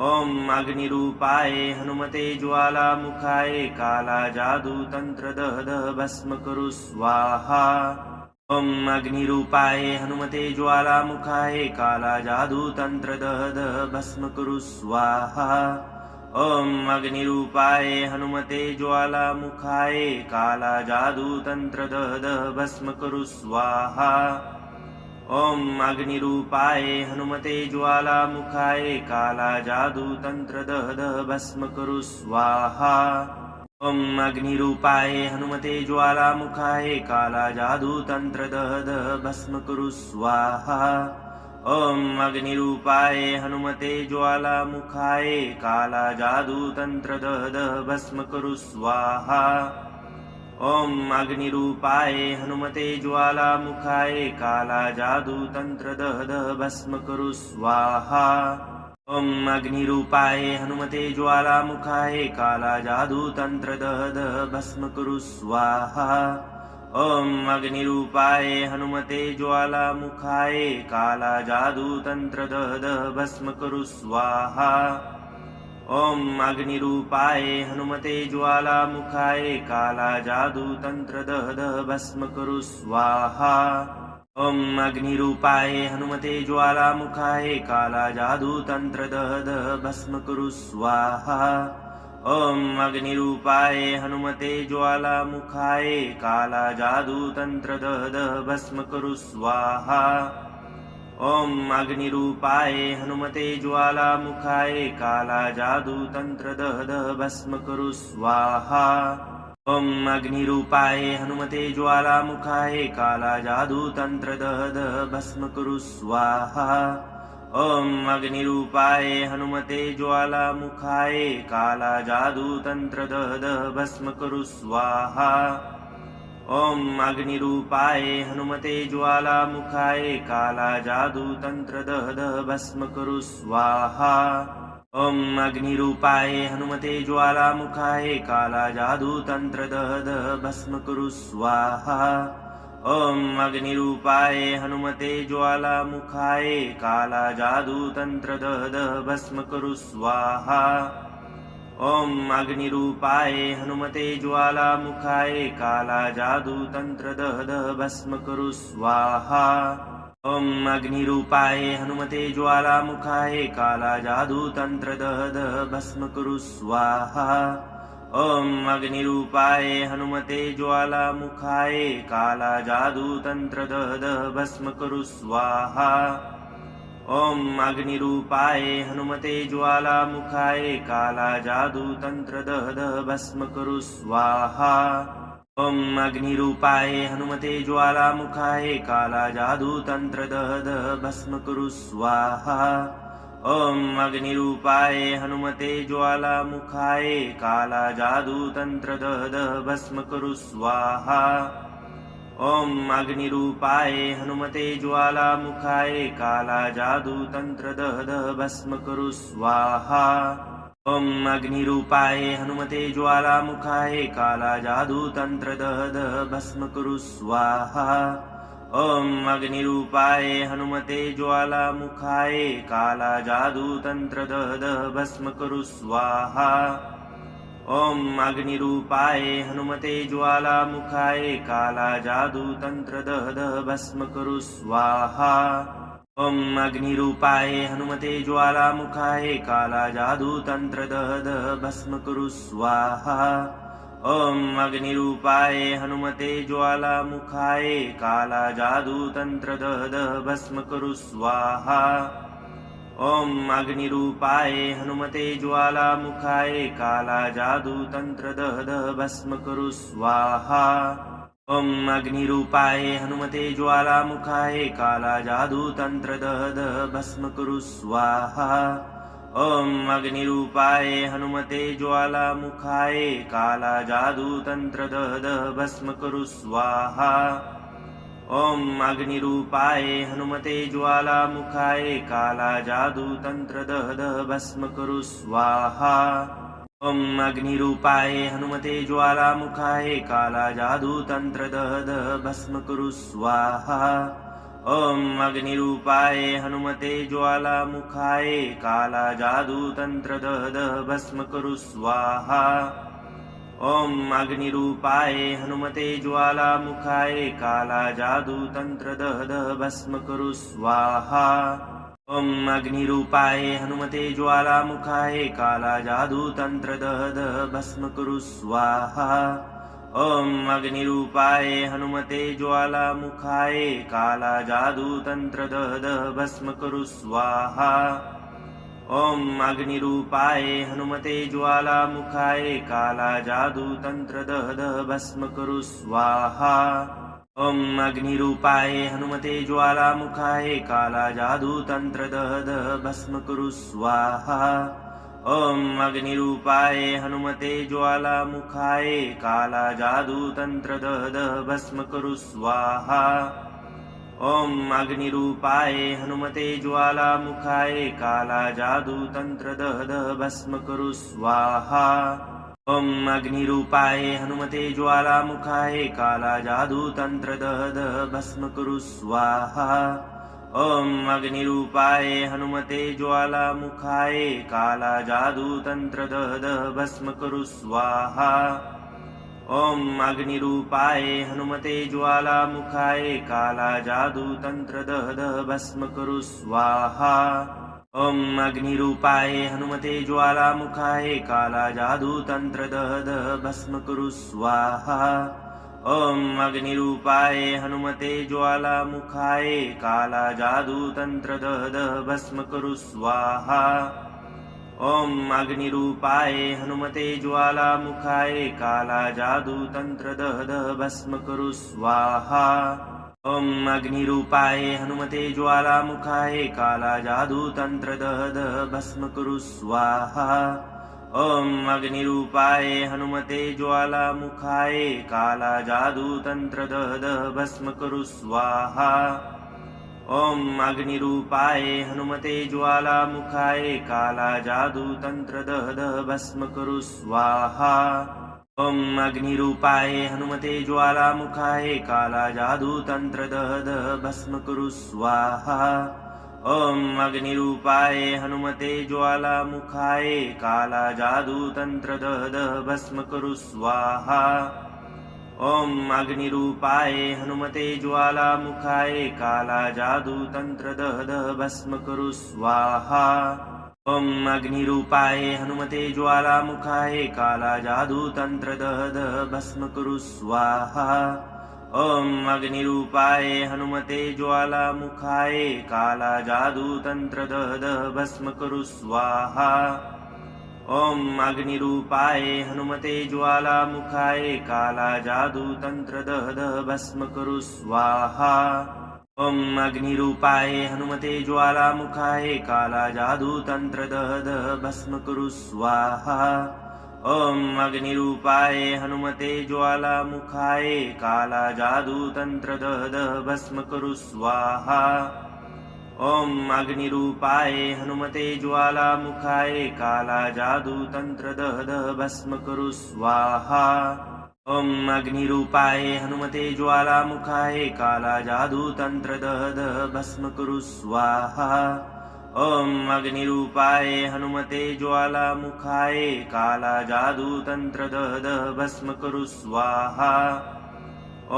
ॐ अग्निरूपाय हनुमते ज्वालामुखाय कालाजादूतन्त्रदः भस्म कुरु स्वाहा ॐ अग्निरूपाय हनुमते ज्वालामुखाय कालाजादूतन्त्रदः भस्म कुरु स्वाहा ॐ अग्निरूपाय हनुमते ज्वालामुखाय कालाजादूतन्त्रदः भस्म कुरु स्वाहा ॐ अग्निरूपाय हनुमते ज्वालामुखाय कालाजादूतन्त्रदः भस्म कुरु स्वाहा ॐ अग्निरूपाय हनुमते ज्वालामुखाय काला जादू तंत्र दह भस्म कुरु स्वाहा ॐ अग्निरूपाय हनुमते ज्वालामुखाय काला जादू तंत्र दह भस्म कुरु स्वाहा ॐ अग्निरूपाय हनुमते ज्वालामुखाय काला जादू तंत्र दह भस्म कुरु स्वाहा ॐ अग्निरूपाय हनुमते ज्वालामुखाय काला जादू तंत्र दह भस्म कुरु स्वाहा ॐ अग्निरूपाय हनुमते ज्वालामुखाय काला जादू तंत्र दह भस्म कुरु स्वाहा ॐ अग्निरूपाय हनुमते ज्वालामुखाय काला जादू तंत्र दह भस्म कुरु स्वाहा ॐ अग्निरूपाय हनुमते ज्वालामुखाय काला जादू तंत्र दह भस्म कुरु स्वाहा ॐ अग्निरूपाय हनुमते ज्वालामुखाय काला जादू तंत्र दह भस्म कुरु स्वाहा ॐ अग्निरूपाय हनुमते ज्वालामुखाय काला जादू तंत्र दह भस्म कुरु स्वाहा ॐ अग्निरूपाय हनुमते ज्वालामुखाय काला जादू तंत्र दह भस्म कुरु स्वाहा ॐ अग्निरूपाय हनुमते ज्वालामुखाय काला जादू तंत्र दह भस्म कुरु स्वाहा ॐ अग्निरूपाय हनुमते ज्वालामुखाय काला जादू तंत्र दह भस्म कुरु स्वाहा ॐ अग्निरूपाय हनुमते ज्वालामुखाय काला जादू तंत्र दह भस्म कुरु स्वाहा ॐ अग्निरूपाय हनुमते ज्वालामुखाय काला जादू तंत्र दह भस्म कुरु स्वाहा ॐ अग्निरूपाय हनुमते ज्वालामुखाय काला जादू तंत्र दह भस्म कुरु स्वाहा ॐ अग्निरूपाय हनुमते ज्वालामुखाय काला जादू तंत्र दह भस्म कुरु स्वाहा ॐ अग्निरूपाय हनुमते ज्वालामुखाय काला जादू तंत्र दह भस्म कुरु स्वाहा ॐ अग्निरूपाय हनुमते ज्वालामुखाय काला जादू तंत्र दह भस्म कुरु स्वाहा ॐ अग्निरूपाय हनुमते ज्वालामुखाय काला जादू तंत्र दह भस्म कुरु स्वाहा ॐ अग्निरूपाय हनुमते ज्वालामुखाय काला जादू तंत्र दह भस्म कुरु स्वाहा ॐ अग्निरूपाय हनुमते ज्वालामुखाय काला जादू तंत्र दह भस्म कुरु स्वाहा ॐ अग्निरूपाय हनुमते ज्वालामुखाय काला जादू तंत्र दह भस्म कुरु स्वाहा ॐ अग्निरूपाय हनुमते ज्वालामुखाय काला जादू तंत्र दह भस्म कुरु स्वाहा ॐ अग्निरूपाय हनुमते ज्वालामुखाय काला जादू तंत्र दह भस्म कुरु स्वाहा ॐ अग्निरूपाय हनुमते ज्वालामुखाय काला जादू तंत्र दह भस्म कुरु स्वाहा ॐ अग्निरूपाय हनुमते ज्वालामुखाय काला जादू तंत्र दह भस्म कुरु स्वाहा ॐ अग्निरूपाय हनुमते ज्वालामुखाय काला जादू तंत्र दह भस्म कुरु स्वाहा ॐ अग्निरूपाय हनुमते ज्वालामुखाय काला जादू तंत्र दह भस्म कुरु स्वाहा ॐ अग्निरूपाय हनुमते ज्वालामुखाय काला जादू तंत्र दह भस्म कुरु स्वाहा ॐ अग्निरूपाय हनुमते ज्वालामुखाय काला जादू तंत्र दह भस्म कुरु स्वाहा ॐ अग्निरूपाय हनुमते ज्वालामुखाय काला जादू तंत्र दह भस्म कुरु स्वाहा ॐ अग्निरूपाय हनुमते ज्वालामुखाय काला जादू तंत्र दह भस्म कुरु स्वाहा ॐ अग्निरूपाय हनुमते ज्वालामुखाय काला जादू तंत्र दह भस्म कुरु स्वाहा ॐ अग्निरूपाय हनुमते ज्वालामुखाय काला जादू तंत्र दह भस्म कुरु स्वाहा ॐ अग्निरूपाय हनुमते ज्वालामुखाय काला जादू तंत्र दह भस्म कुरु स्वाहा ॐ अग्निरूपाय हनुमते ज्वालामुखाय कालाजादूतन्त्रदहदः भस्म कुरु स्वाहा। ॐ अग्निरूपाय हनुमते ज्वालामुखाय कालाजादूतन्त्रदहदः भस्म कुरु स्वाहा। ॐ अग्निरूपाय हनुमते ज्वालामुखाय कालाजादूतन्त्रदहदः भस्म कुरु स्वाहा। ॐ अग्निरूपाय हनुमते ज्वालामुखाय कालाजादूतन्त्रदहदः भस्म कुरु स्वाहा। ॐ अग्निरूपाय हनुमते ज्वालामुखाय कालाजादूतन्त्रदहदः भस्म कुरु स्वाहा। ॐ अग्निरूपाय हनुमते ज्वालामुखाय कालाजादूतन्त्रदहदः भस्म कुरु स्वाहा। ॐ अग्निरूपाय हनुमते ज्वालामुखाय कालाजादूतन्त्रदहदः भस्म कुरु स्वाहा। ॐ अग्निरूपाय हनुमते ज्वालामुखाय कालाजादूतन्त्रदहदः भस्म कुरु स्वाहा। ॐ अग्निरूपाय हनुमते ज्वालामुखाय कालाजादूतन्त्रदहदः भस्म कुरु स्वाहा। ॐ अग्निरूपाय हनुमते ज्वालामुखाय कालाजादूतन्त्रदहदः भस्म कुरु स्वाहा। ॐ अग्निरूपाय हनुमते ज्वालामुखाय कालाजादूतन्त्रदहदः भस्म कुरु स्वाहा। ॐ अग्निरूपाय हनुमते ज्वालामुखाय कालाजादूतन्त्रदहदः भस्म कुरु स्वाहा। ॐ अग्निरूपाय हनुमते ज्वालामुखाय कालाजादूतन्त्रदहदः भस्म कुरु स्वाहा। ॐ अग्निरूपाय हनुमते ज्वालामुखाय कालाजादूतन्त्रदहदः भस्म कुरु स्वाहा। ॐ अग्निरूपाय हनुमते ज्वालामुखाय कालाजादूतन्त्रदहदः भस्म कुरु स्वाहा। ॐ अग्निरूपाय हनुमते ज्वालामुखाय कालाजादूतन्त्रदहदः भस्म कुरु स्वाहा। ॐ अग्निरूपाय हनुमते ज्वालामुखाय कालाजादूतन्त्रदहदः भस्म कुरु स्वाहा। ॐ अग्निरूपाय हनुमते ज्वालामुखाय कालाजादूतन्त्रदहदः भस्म कुरु स्वाहा। ॐ अग्निरूपाय हनुमते ज्वालामुखाय कालाजादूतन्त्रदहदः भस्म कुरु स्वाहा। ॐ अग्निरूपाय हनुमते ज्वालामुखाय कालाजादूतन्त्रदहदः भस्म कुरु स्वाहा। ॐ अग्निरूपाय हनुमते ज्वालामुखाय कालाजादूतन्त्रदहदः भस्म कुरु स्वाहा। ॐ अग्निरूपाय हनुमते ज्वालामुखाय कालाजादूतन्त्रदहदः भस्म कुरु स्वाहा। ॐ अग्निरूपाय हनुमते ज्वालामुखाय कालाजादूतन्त्रदहदः भस्म कुरु स्वाहा। ॐ अग्निरूपाय हनुमते ज्वालामुखाय कालाजादूतन्त्रदहदः भस्म कुरु स्वाहा।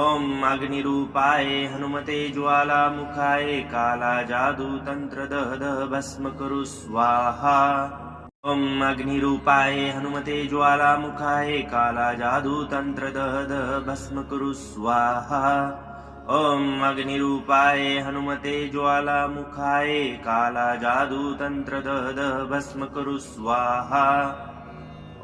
ॐ अग्निरूपाय हनुमते ज्वालामुखाय कालाजादूतन्त्रदहदः भस्म कुरु स्वाहा। ॐ अग्निरूपाय हनुमते ज्वालामुखाय कालाजादूतन्त्रदहदः भस्म कुरु स्वाहा। ॐ अग्निरूपाय हनुमते ज्वालामुखाय कालाजादूतन्त्रदहदः भस्म कुरु स्वाहा।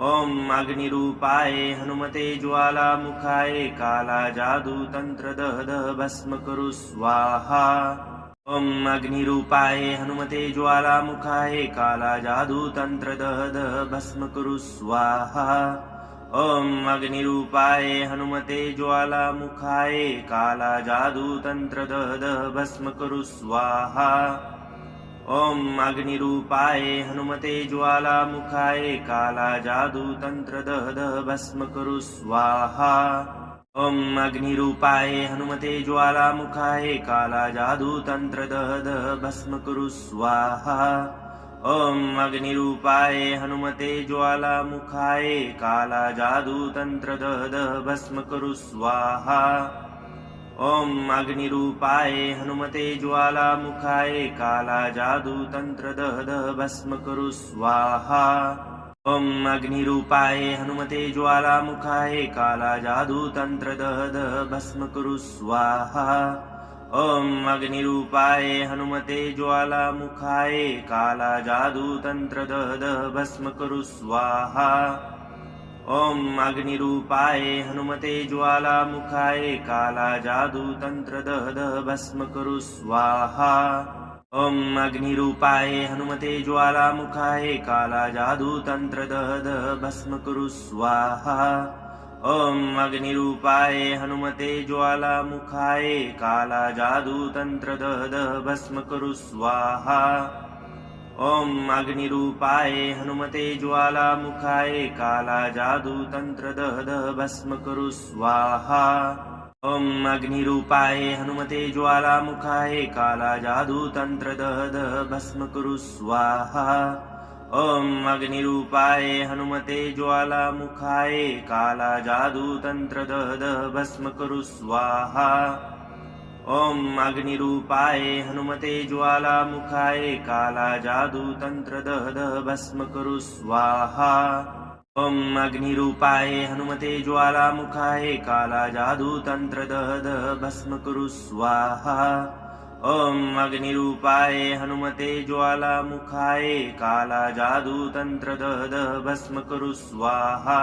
ॐ अग्निरूपाय हनुमते ज्वालामुखाय कालाजादूतन्त्रदहदः भस्म कुरु स्वाहा। ॐ अग्निरूपाय हनुमते ज्वालामुखाय कालाजादूतन्त्रदहदः भस्म कुरु स्वाहा। ॐ अग्निरूपाय हनुमते ज्वालामुखाय कालाजादूतन्त्रदहदः भस्म कुरु स्वाहा। ॐ अग्निरूपाय हनुमते ज्वालामुखाय कालाजादूतन्त्रदहदः भस्म कुरु स्वाहा। ॐ अग्निरूपाय हनुमते ज्वालामुखाय कालाजादूतन्त्रदहदः भस्म कुरु स्वाहा। ॐ अग्निरूपाय हनुमते ज्वालामुखाय कालाजादूतन्त्रदहदः भस्म कुरु स्वाहा। ॐ अग्निरूपाय हनुमते ज्वालामुखाय कालाजादूतन्त्रदहदः भस्म कुरु स्वाहा। ॐ अग्निरूपाय हनुमते ज्वालामुखाय कालाजादूतन्त्रदहदः भस्म कुरु स्वाहा। ॐ अग्निरूपाय हनुमते ज्वालामुखाय काला जादू तंत्र दह दह भस्म कुरु स्वाहा ॐ अग्निरूपाय हनुमते ज्वालामुखाय काला जादू तंत्र दह दह भस्म कुरु स्वाहा ॐ अग्निरूपाय हनुमते ज्वालामुखाय काला जादू तंत्र दह दह भस्म कुरु स्वाहा ॐ अग्निरूपाय हनुमते ज्वालामुखाय काला जादू तंत्र दह दह भस्म कुरु स्वाहा ॐ अग्निरूपाय हनुमते ज्वालामुखाय काला जादू तंत्र दह दह भस्म कुरु स्वाहा ॐ अग्निरूपाय हनुमते ज्वालामुखाय काला जादू तंत्र दह दह भस्म कुरु स्वाहा ॐ अग्निरूपाय हनुमते ज्वालामुखाय काला जादू तंत्र दह दह भस्म कुरु स्वाहा ॐ अग्निरूपाय हनुमते ज्वालामुखाय काला जादू तंत्र दह दह भस्म कुरु स्वाहा ॐ अग्निरूपाय हनुमते ज्वालामुखाय काला जादू तंत्र दह दह भस्म कुरु स्वाहा ॐ अग्निरूपाय हनुमते ज्वालामुखाय काला जादू तंत्र दह दह भस्म कुरु स्वाहा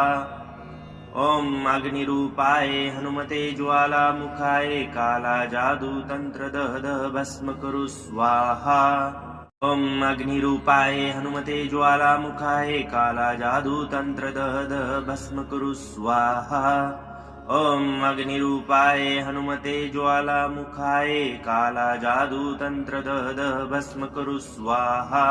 ॐ अग्निरूपाय हनुमते ज्वालामुखाय काला जादू तंत्र दह दह भस्म कुरु स्वाहा ॐ अग्निरूपाय हनुमते ज्वालामुखाय काला जादू तंत्र दह दह भस्म कुरु स्वाहा ॐ अग्निरूपाय हनुमते ज्वालामुखाय काला जादू तंत्र दह दह भस्म कुरु स्वाहा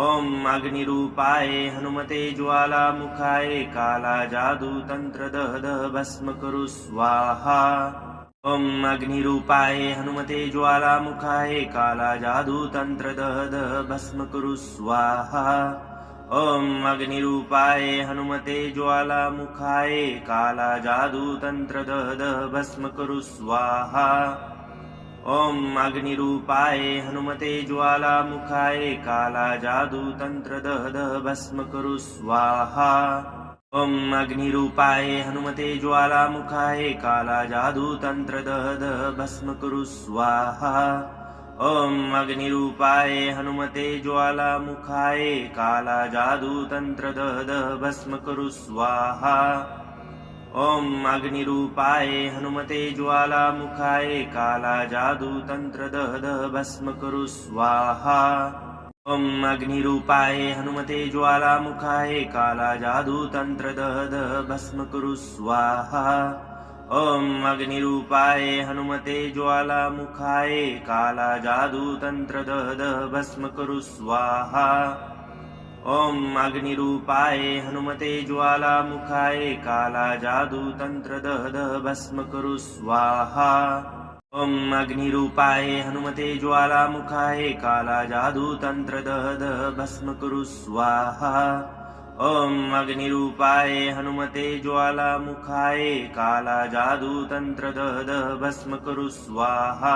ॐ अग्निरूपाय हनुमते ज्वालामुखाय काला जादू तंत्र दह दह भस्म कुरु स्वाहा ॐ अग्निरूपाय हनुमते ज्वालामुखाय काला जादू तंत्र दह दह भस्म कुरु स्वाहा ॐ अग्निरूपाय हनुमते ज्वालामुखाय काला जादू तंत्र दह दह भस्म कुरु स्वाहा ॐ अग्निरूपाय हनुमते ज्वालामुखाय काला जादू तंत्र दह दह भस्म कुरु स्वाहा ॐ अग्निरूपाय हनुमते ज्वालामुखाय काला जादू तंत्र दह दह भस्म कुरु स्वाहा ॐ अग्निरूपाय हनुमते ज्वालामुखाय काला जादू तंत्र दह दह भस्म कुरु स्वाहा ॐ अग्निरूपाय हनुमते ज्वालामुखाय काला जादू तंत्र दह दह भस्म कुरु स्वाहा ॐ अग्निरूपाय हनुमते ज्वालामुखाय काला जादू तंत्र दह दह भस्म कुरु स्वाहा ॐ अग्निरूपाय हनुमते ज्वालामुखाय काला जादू तंत्र दह दह भस्म कुरु स्वाहा ॐ अग्निरूपाय हनुमते ज्वालामुखाय काला जादू तंत्र दह दह भस्म कुरु स्वाहा ॐ अग्निरूपाय हनुमते ज्वालामुखाय काला जादू तंत्र दह दह भस्म कुरु स्वाहा ॐ अग्निरूपाय हनुमते ज्वालामुखाय काला जादू तंत्र दह दह भस्म कुरु स्वाहा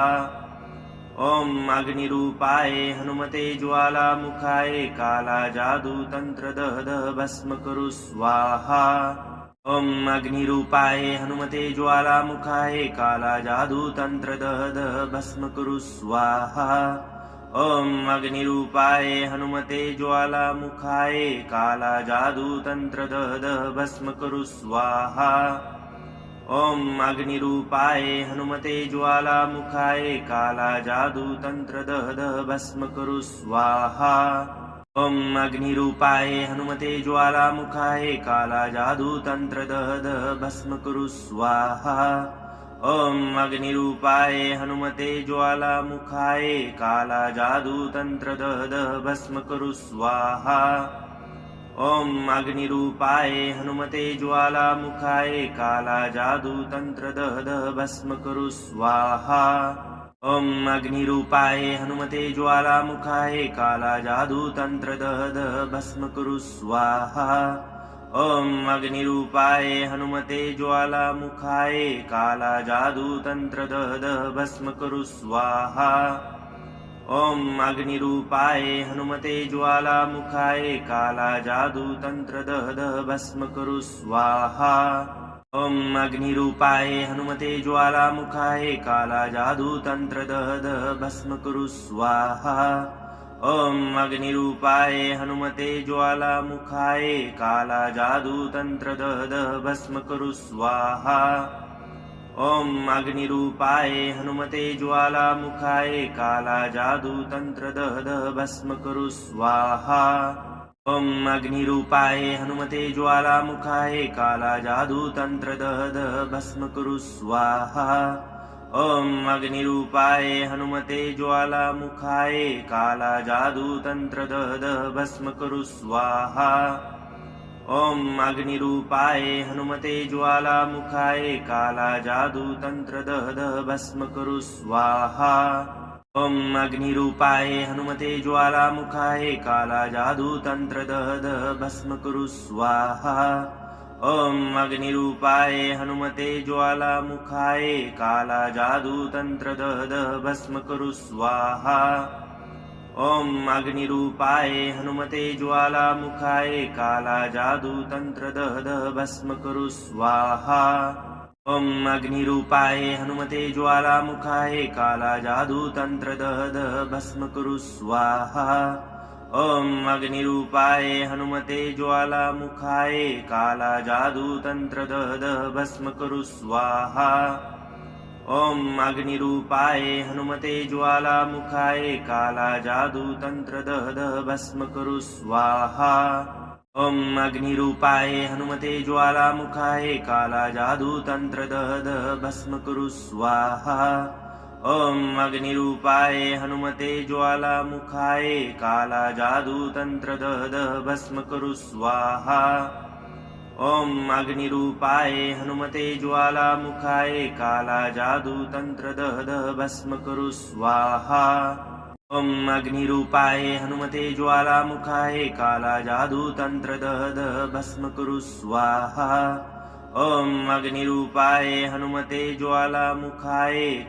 ॐ अग्निरूपाय हनुमते ज्वालामुखाय काला जादू तंत्र दह दह भस्म कुरु स्वाहा ॐ अग्निरूपाय हनुमते ज्वालामुखाय काला जादू तंत्र दह दह भस्म कुरु स्वाहा ॐ अग्निरूपाय हनुमते ज्वालामुखाय काला जादू तंत्र दह दह भस्म कुरु स्वाहा ॐ अग्निरूपाय हनुमते ज्वालामुखाय काला जादू तंत्र दह दह भस्म कुरु स्वाहा ॐ अग्निरूपाय हनुमते ज्वालामुखाय काला जादू तंत्र दह दह भस्म कुरु स्वाहा ॐ अग्निरूपाय हनुमते ज्वालामुखाय काला जादू तंत्र दह दह भस्म कुरु स्वाहा ॐ अग्निरूपाय हनुमते ज्वालामुखाय काला जादू तंत्र दह दह भस्म कुरु स्वाहा ॐ अग्निरूपाय हनुमते ज्वालामुखाय काला जादू तंत्र दह दह भस्म कुरु स्वाहा ॐ अग्निरूपाय हनुमते ज्वालामुखाय काला जादू तंत्र दह दह भस्म कुरु स्वाहा ॐ अग्निरूपाय हनुमते ज्वालामुखाय काला जादू तंत्र दह दह भस्म कुरु स्वाहा ॐ अग्निरूपाय हनुमते ज्वालामुखाय काला जादू तंत्र दह दह भस्म कुरु स्वाहा। ॐ अग्निरूपाय हनुमते ज्वालामुखाय काला जादू तंत्र दह दह भस्म कुरु स्वाहा। ॐ अग्निरूपाय हनुमते ज्वालामुखाय काला जादू तंत्र दह दह भस्म कुरु स्वाहा। ॐ अग्निरूपाय हनुमते ज्वालामुखाय काला जादू तंत्र दह दह भस्म कुरु स्वाहा। ॐ अग्निरूपाय हनुमते ज्वालामुखाय काला जादू तंत्र दह दह भस्म कुरु स्वाहा। ॐ अग्निरूपाय हनुमते ज्वालामुखाय काला जादू तंत्र दह दह भस्म कुरु स्वाहा। ॐ अग्निरूपाय हनुमते ज्वालामुखाय काला जादू तंत्र दह दह भस्म कुरु स्वाहा। ॐ अग्निरूपाय हनुमते ज्वालामुखाय काला जादू तंत्र दह दह भस्म कुरु स्वाहा। ॐ अग्निरूपाय हनुमते ज्वालामुखाय काला जादू तंत्र दह दह भस्म कुरु स्वाहा। ॐ अग्निरूपाय हनुमते ज्वालामुखाय काला जादू तंत्र दह दह भस्म कुरु स्वाहा। ॐ अग्निरूपाय हनुमते ज्वालामुखाय काला जादू तंत्र दह दह भस्म कुरु स्वाहा। ॐ अग्निरूपाय हनुमते ज्वालामुखाय काला जादू तंत्र दह दह भस्म कुरु स्वाहा। ॐ अग्निरूपाय हनुमते ज्वालामुखाय काला जादू तंत्र दह दह भस्म कुरु स्वाहा। ॐ अग्निरूपाय हनुमते ज्वालामुखाय काला जादू तंत्र दह दह भस्म कुरु स्वाहा। ॐ अग्निरूपाय हनुमते ज्वालामुखाय काला जादू तंत्र दह दह भस्म कुरु स्वाहा। ॐ अग्निरूपाय हनुमते ज्वालामुखाय काला जादू तंत्र दह दह भस्म कुरु स्वाहा। ॐ अग्निरूपाय हनुमते ज्वालामुखाय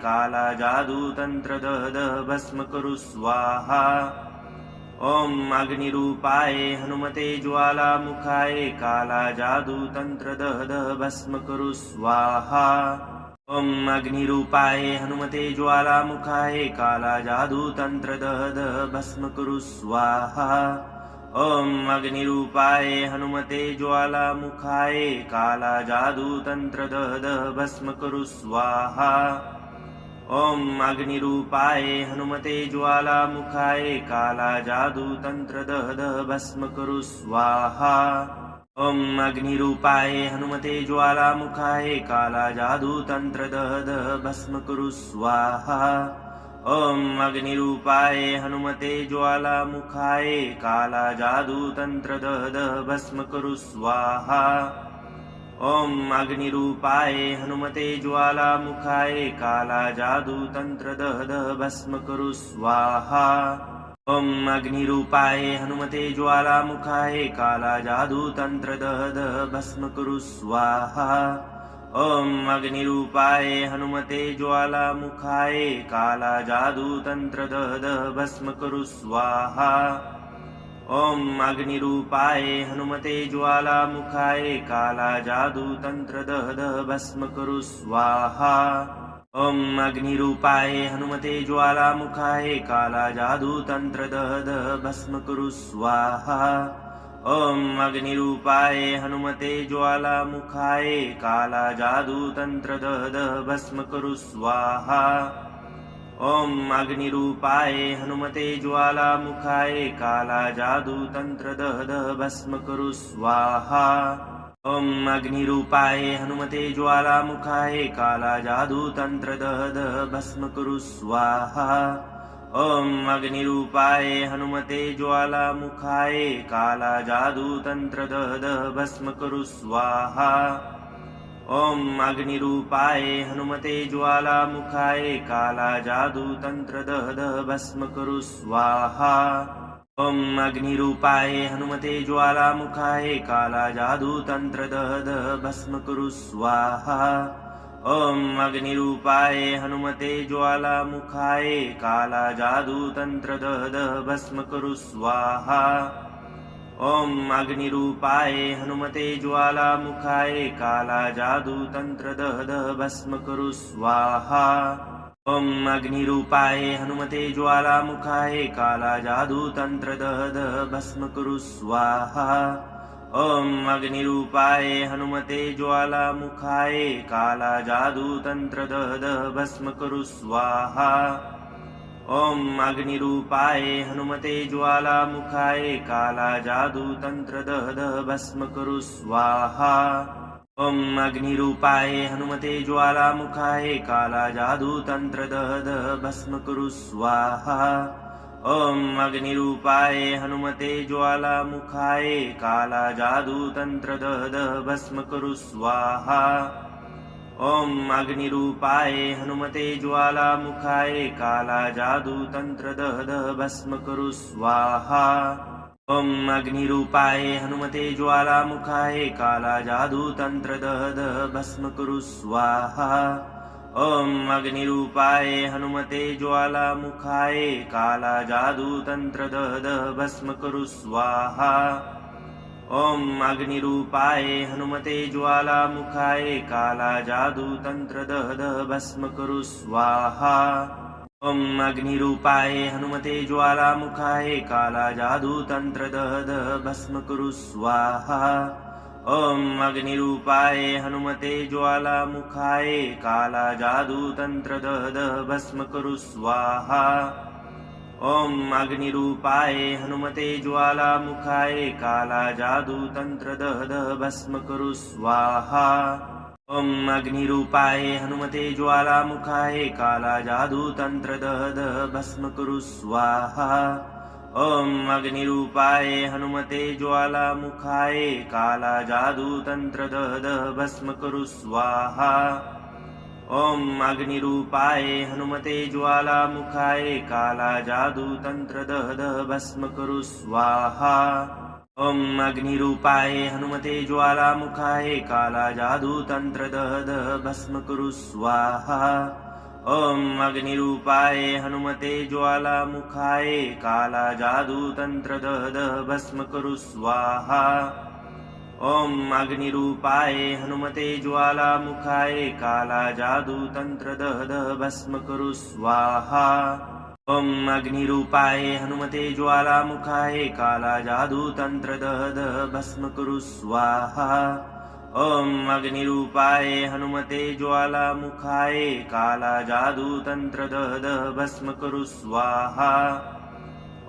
काला जादू तंत्र दह दह भस्म कुरु स्वाहा। ॐ अग्निरूपाय हनुमते ज्वालामुखाय काला जादू तंत्र दह दह भस्म कुरु स्वाहा। ॐ अग्निरूपाय हनुमते ज्वालामुखाय काला जादू तंत्र दह दह भस्म कुरु स्वाहा। ॐ अग्निरूपाय हनुमते ज्वालामुखाय काला जादू तंत्र दह दह भस्म कुरु स्वाहा। ॐ अग्निरूपाय हनुमते ज्वालामुखाय काला जादू तंत्र दह दह भस्म कुरु स्वाहा। ॐ अग्निरूपाय हनुमते ज्वालामुखाय काला जादू तंत्र दह दह भस्म कुरु स्वाहा। ॐ अग्निरूपाय हनुमते ज्वालामुखाय काला जादू तंत्र दह दह भस्म कुरु स्वाहा। ॐ अग्निरूपाय हनुमते ज्वालामुखाय काला जादू तंत्र दह दह भस्म कुरु स्वाहा। ॐ अग्निरूपाय हनुमते ज्वालामुखाय काला जादू तंत्र दह दह भस्म कुरु स्वाहा। ॐ अग्निरूपाय हनुमते ज्वालामुखाय काला जादू तंत्र दह दह भस्म कुरु स्वाहा। ॐ अग्निरूपाय हनुमते ज्वालामुखाय काला जादू तंत्र दह दह भस्म कुरु स्वाहा। ॐ अग्निरूपाय हनुमते ज्वालामुखाय काला जादू तंत्र दह दह भस्म कुरु स्वाहा। ॐ अग्निरूपाय हनुमते ज्वालामुखाय काला जादू तंत्र दह दह भस्म कुरु स्वाहा। ॐ अग्निरूपाय हनुमते ज्वालामुखाय काला जादू तंत्र दह दह भस्म कुरु स्वाहा। ॐ अग्निरूपाय हनुमते ज्वालामुखाय काला जादू तंत्र दह दह भस्म कुरु स्वाहा। ॐ अग्निरूपाय हनुमते ज्वालामुखाय काला जादू तंत्र दह दह भस्म कुरु स्वाहा। ॐ अग्निरूपाय हनुमते ज्वालामुखाय काला जादू तंत्र दह दह भस्म कुरु स्वाहा। ॐ अग्निरूपाय हनुमते ज्वालामुखाय काला जादू तंत्र दह दह भस्म कुरु स्वाहा। ॐ अग्निरूपाय हनुमते ज्वालामुखाय काला जादू तंत्र दह दह भस्म कुरु स्वाहा। ॐ अग्निरूपाय हनुमते ज्वालामुखाय काला जादू तंत्र दह दह भस्म कुरु स्वाहा। ॐ अग्निरूपाय हनुमते ज्वालामुखाय काला जादू तंत्र दह दह भस्म कुरु स्वाहा। ॐ अग्निरूपाय हनुमते ज्वालामुखाय काला जादू तंत्र दह दह भस्म कुरु स्वाहा। ॐ अग्निरूपाय हनुमते ज्वालामुखाय काला जादू तंत्र दह दह भस्म कुरु स्वाहा। ॐ अग्निरूपाय हनुमते ज्वालामुखाय काला जादू तंत्र दह दह भस्म कुरु स्वाहा। ॐ अग्निरूपाय हनुमते ज्वालामुखाय काला जादू तंत्र दह दह भस्म कुरु स्वाहा। ॐ अग्निरूपाय हनुमते ज्वालामुखाय काला जादू तंत्र दह दह भस्म कुरु स्वाहा। ॐ अग्निरूपाय हनुमते ज्वालामुखाय काला जादू तंत्र दह दह भस्म कुरु स्वाहा। ॐ अग्निरूपाय हनुमते ज्वालामुखाय काला जादू तंत्र दह दह भस्म कुरु स्वाहा। ॐ अग्निरूपाय हनुमते ज्वालामुखाय काला जादू तंत्र दह दह भस्म कुरु स्वाहा। ॐ अग्निरूपाय हनुमते ज्वालामुखाय काला जादू तंत्र दह दह भस्म कुरु स्वाहा। ॐ अग्निरूपाय हनुमते ज्वालामुखाय काला जादू तंत्र दह दह भस्म कुरु स्वाहा। ॐ अग्निरूपाय हनुमते ज्वालामुखाय काला जादू तंत्र दह दह भस्म कुरु स्वाहा। ॐ अग्निरूपाय हनुमते ज्वालामुखाय काला जादू तंत्र दह दह भस्म कुरु स्वाहा। ॐ अग्निरूपाय हनुमते ज्वालामुखाय काला जादू तंत्र दह दह भस्म कुरु स्वाहा। ॐ अग्निरूपाय हनुमते ज्वालामुखाय काला जादू तंत्र दह दह भस्म कुरु स्वाहा। ॐ अग्निरूपाय हनुमते ज्वालामुखाय काला जादू तंत्र दह दह भस्म कुरु स्वाहा। ॐ अग्निरूपाय हनुमते ज्वालामुखाय काला जादू तंत्र दह दह भस्म कुरु स्वाहा। ॐ अग्निरूपाय हनुमते ज्वालामुखाय काला जादू तंत्र दह दह भस्म कुरु स्वाहा। ॐ अग्निरूपाय हनुमते ज्वालामुखाय काला जादू तंत्र दह दह भस्म कुरु स्वाहा। ॐ अग्निरूपाय हनुमते ज्वालामुखाय काला जादू तंत्र दह दह भस्म कुरु स्वाहा।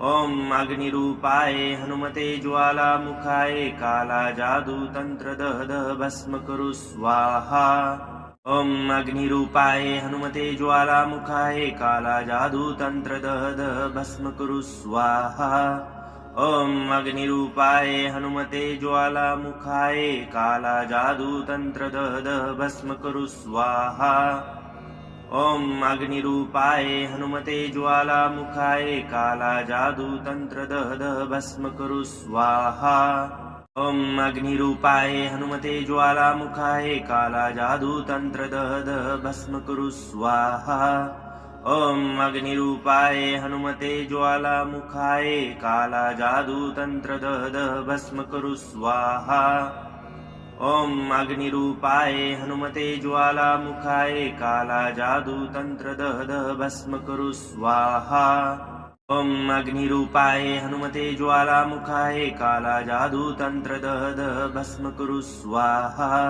ॐ अग्निरूपाय हनुमते ज्वालामुखाय काला जादू तंत्र दह दह भस्म कुरु स्वाहा। ॐ अग्निरूपाय हनुमते ज्वालामुखाय काला जादू तंत्र दह दह भस्म कुरु स्वाहा। ॐ अग्निरूपाय हनुमते ज्वालामुखाय काला जादू तंत्र दह दह भस्म कुरु स्वाहा। ॐ अग्निरूपाय हनुमते ज्वालामुखाय काला जादू तंत्र दह दह भस्म कुरु स्वाहा। ॐ अग्निरूपाय हनुमते ज्वालामुखाय काला जादू तंत्र दह दह भस्म कुरु स्वाहा। ॐ अग्निरूपाय हनुमते ज्वालामुखाय काला जादू तंत्र दह दह भस्म कुरु स्वाहा। ॐ अग्निरूपाय हनुमते ज्वालामुखाय काला जादू तंत्र दह दह भस्म कुरु स्वाहा। ॐ अग्निरूपाय हनुमते ज्वालामुखाय काला जादू तंत्र दह दह भस्म कुरु स्वाहा।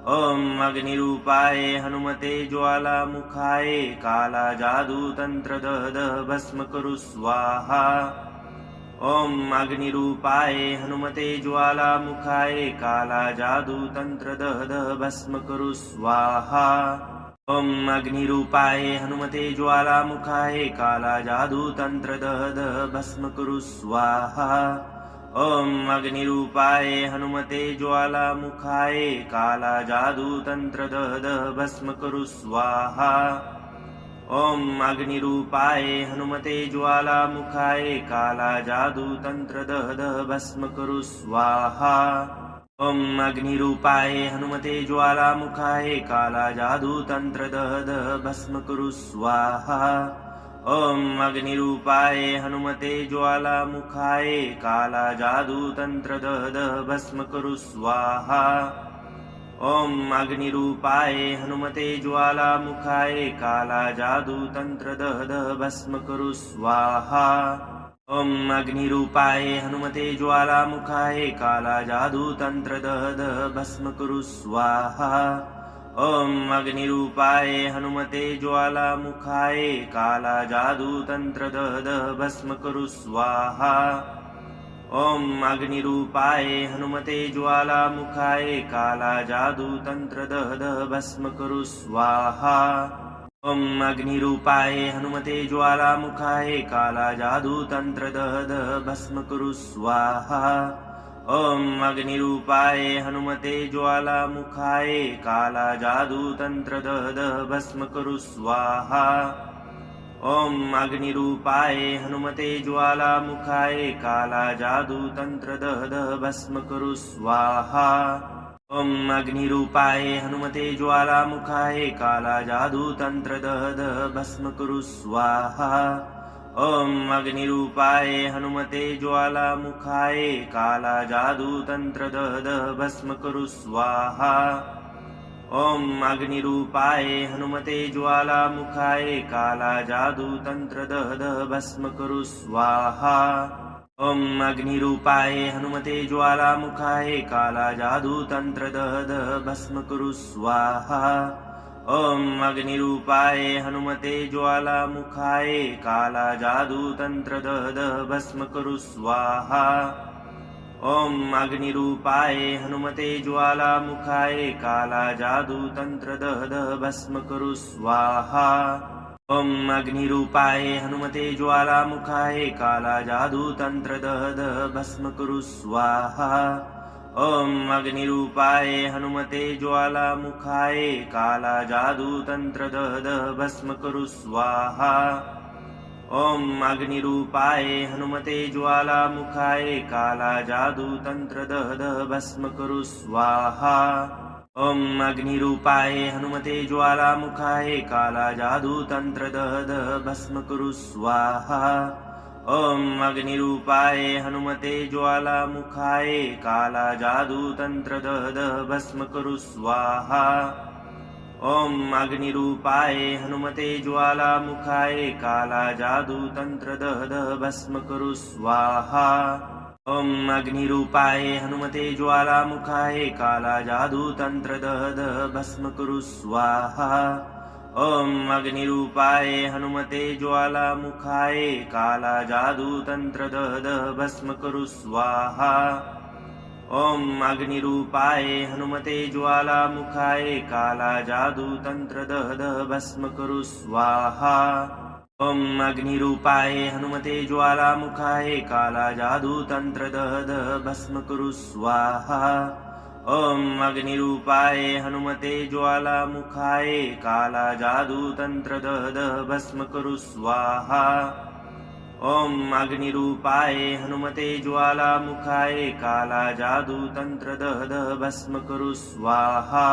ॐ अग्निरूपाय हनुमते ज्वालामुखाय काला जादू तंत्र दह दह भस्म कुरु स्वाहा। ॐ अग्निरूपाय हनुमते ज्वालामुखाय काला जादू तंत्र दह दह भस्म कुरु स्वाहा। ॐ अग्निरूपाय हनुमते ज्वालामुखाय काला जादू तंत्र दह दह भस्म कुरु स्वाहा। ॐ अग्निरूपाय हनुमते ज्वालामुखाय काला जादू तंत्र दह दह भस्म कुरु स्वाहा। ॐ अग्निरूपाय हनुमते ज्वालामुखाय काला जादू तंत्र दह दह भस्म कुरु स्वाहा। ॐ अग्निरूपाय हनुमते ज्वालामुखाय काला जादू तंत्र दह दह भस्म कुरु स्वाहा। ॐ अग्निरूपाय हनुमते ज्वालामुखाय काला जादू तंत्र दह भस्म कुरु स्वाहा। ॐ अग्निरूपाय हनुमते ज्वालामुखाय काला जादू तंत्र दह भस्म कुरु स्वाहा। ॐ अग्निरूपाय हनुमते ज्वालामुखाय काला जादू तंत्र दह भस्म कुरु स्वाहा। ॐ अग्निरूपाय हनुमते ज्वालामुखाय काला जादू तंत्र दह भस्म कुरु स्वाहा। ॐ अग्निरूपाय हनुमते ज्वालामुखाय काला जादू तंत्र दह भस्म कुरु स्वाहा। ॐ अग्निरूपाय हनुमते ज्वालामुखाय काला जादू तंत्र दह भस्म कुरु स्वाहा। ॐ अग्निरूपाय हनुमते ज्वालामुखाय काला जादू तंत्र दह भस्म कुरु स्वाहा। ॐ अग्निरूपाय हनुमते ज्वालामुखाय काला जादू तंत्र दह भस्म कुरु स्वाहा। ॐ अग्निरूपाय हनुमते ज्वालामुखाय काला जादू तंत्र दह भस्म कुरु स्वाहा। ॐ अग्निरूपाय हनुमते ज्वालामुखाय काला जादू तंत्र दह भस्म कुरु स्वाहा। ॐ अग्निरूपाय हनुमते ज्वालामुखाय काला जादू तंत्र दह भस्म कुरु स्वाहा। ॐ अग्निरूपाय हनुमते ज्वालामुखाय काला जादू तंत्र दह भस्म कुरु स्वाहा। ॐ अग्निरूपाय हनुमते ज्वालामुखाय काला जादू तंत्र दह भस्म कुरु स्वाहा। ॐ अग्निरूपाय हनुमते ज्वालामुखाय काला जादू तंत्र दह भस्म कुरु स्वाहा। ॐ अग्निरूपाय हनुमते ज्वालामुखाय काला जादू तंत्र दह भस्म कुरु स्वाहा। ॐ अग्निरूपाय हनुमते ज्वालामुखाय काला जादू तंत्र दह भस्म कुरु स्वाहा। ॐ अग्निरूपाय हनुमते ज्वालामुखाय काला जादू तंत्र दह भस्म कुरु स्वाहा। ॐ अग्निरूपाय हनुमते ज्वालामुखाय काला जादू तंत्र दह भस्म कुरु स्वाहा। ॐ अग्निरूपाय हनुमते ज्वालामुखाय काला जादू तंत्र दह भस्म कुरु स्वाहा। ॐ अग्निरूपाय हनुमते ज्वालामुखाय काला जादू तंत्र दह भस्म कुरु स्वाहा। ॐ अग्निरूपाय हनुमते ज्वालामुखाय काला जादू तंत्र दह भस्म कुरु स्वाहा। ॐ अग्निरूपाय हनुमते ज्वालामुखाय काला जादू तंत्र दह भस्म कुरु स्वाहा। ॐ अग्निरूपाय हनुमते ज्वालामुखाय काला जादू तंत्र दह भस्म कुरु स्वाहा। ॐ अग्निरूपाय हनुमते ज्वालामुखाय काला जादू तंत्र दह भस्म कुरु स्वाहा। ॐ अग्निरूपाय हनुमते ज्वालामुखाय काला जादू तंत्र दह भस्म कुरु स्वाहा। ॐ अग्निरूपाय हनुमते ज्वालामुखाय काला जादू तंत्र दह भस्म कुरु स्वाहा।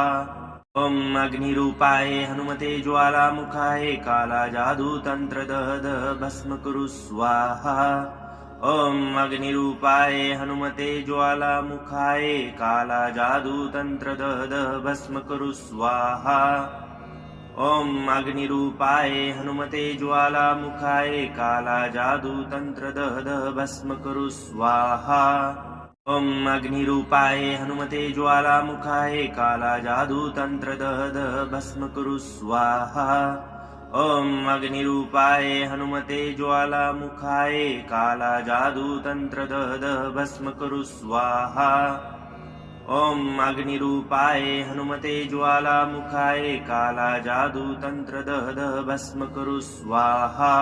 ॐ अग्निरूपाय हनुमते ज्वालामुखाय काला जादू तंत्र दह भस्म कुरु स्वाहा। ॐ अग्निरूपाय हनुमते ज्वालामुखाय काला जादू तंत्र दह भस्म कुरु स्वाहा। ॐ अग्निरूपाय हनुमते ज्वालामुखाय काला जादू तंत्र दह भस्म कुरु स्वाहा। ॐ अग्निरूपाय हनुमते ज्वालामुखाय काला जादू तंत्र दह भस्म कुरु स्वाहा। ॐ अग्निरूपाय हनुमते ज्वालामुखाय काला जादू तंत्र दह भस्म कुरु स्वाहा। ॐ अग्निरूपाय हनुमते ज्वालामुखाय काला जादू तंत्र दह भस्म कुरु स्वाहा।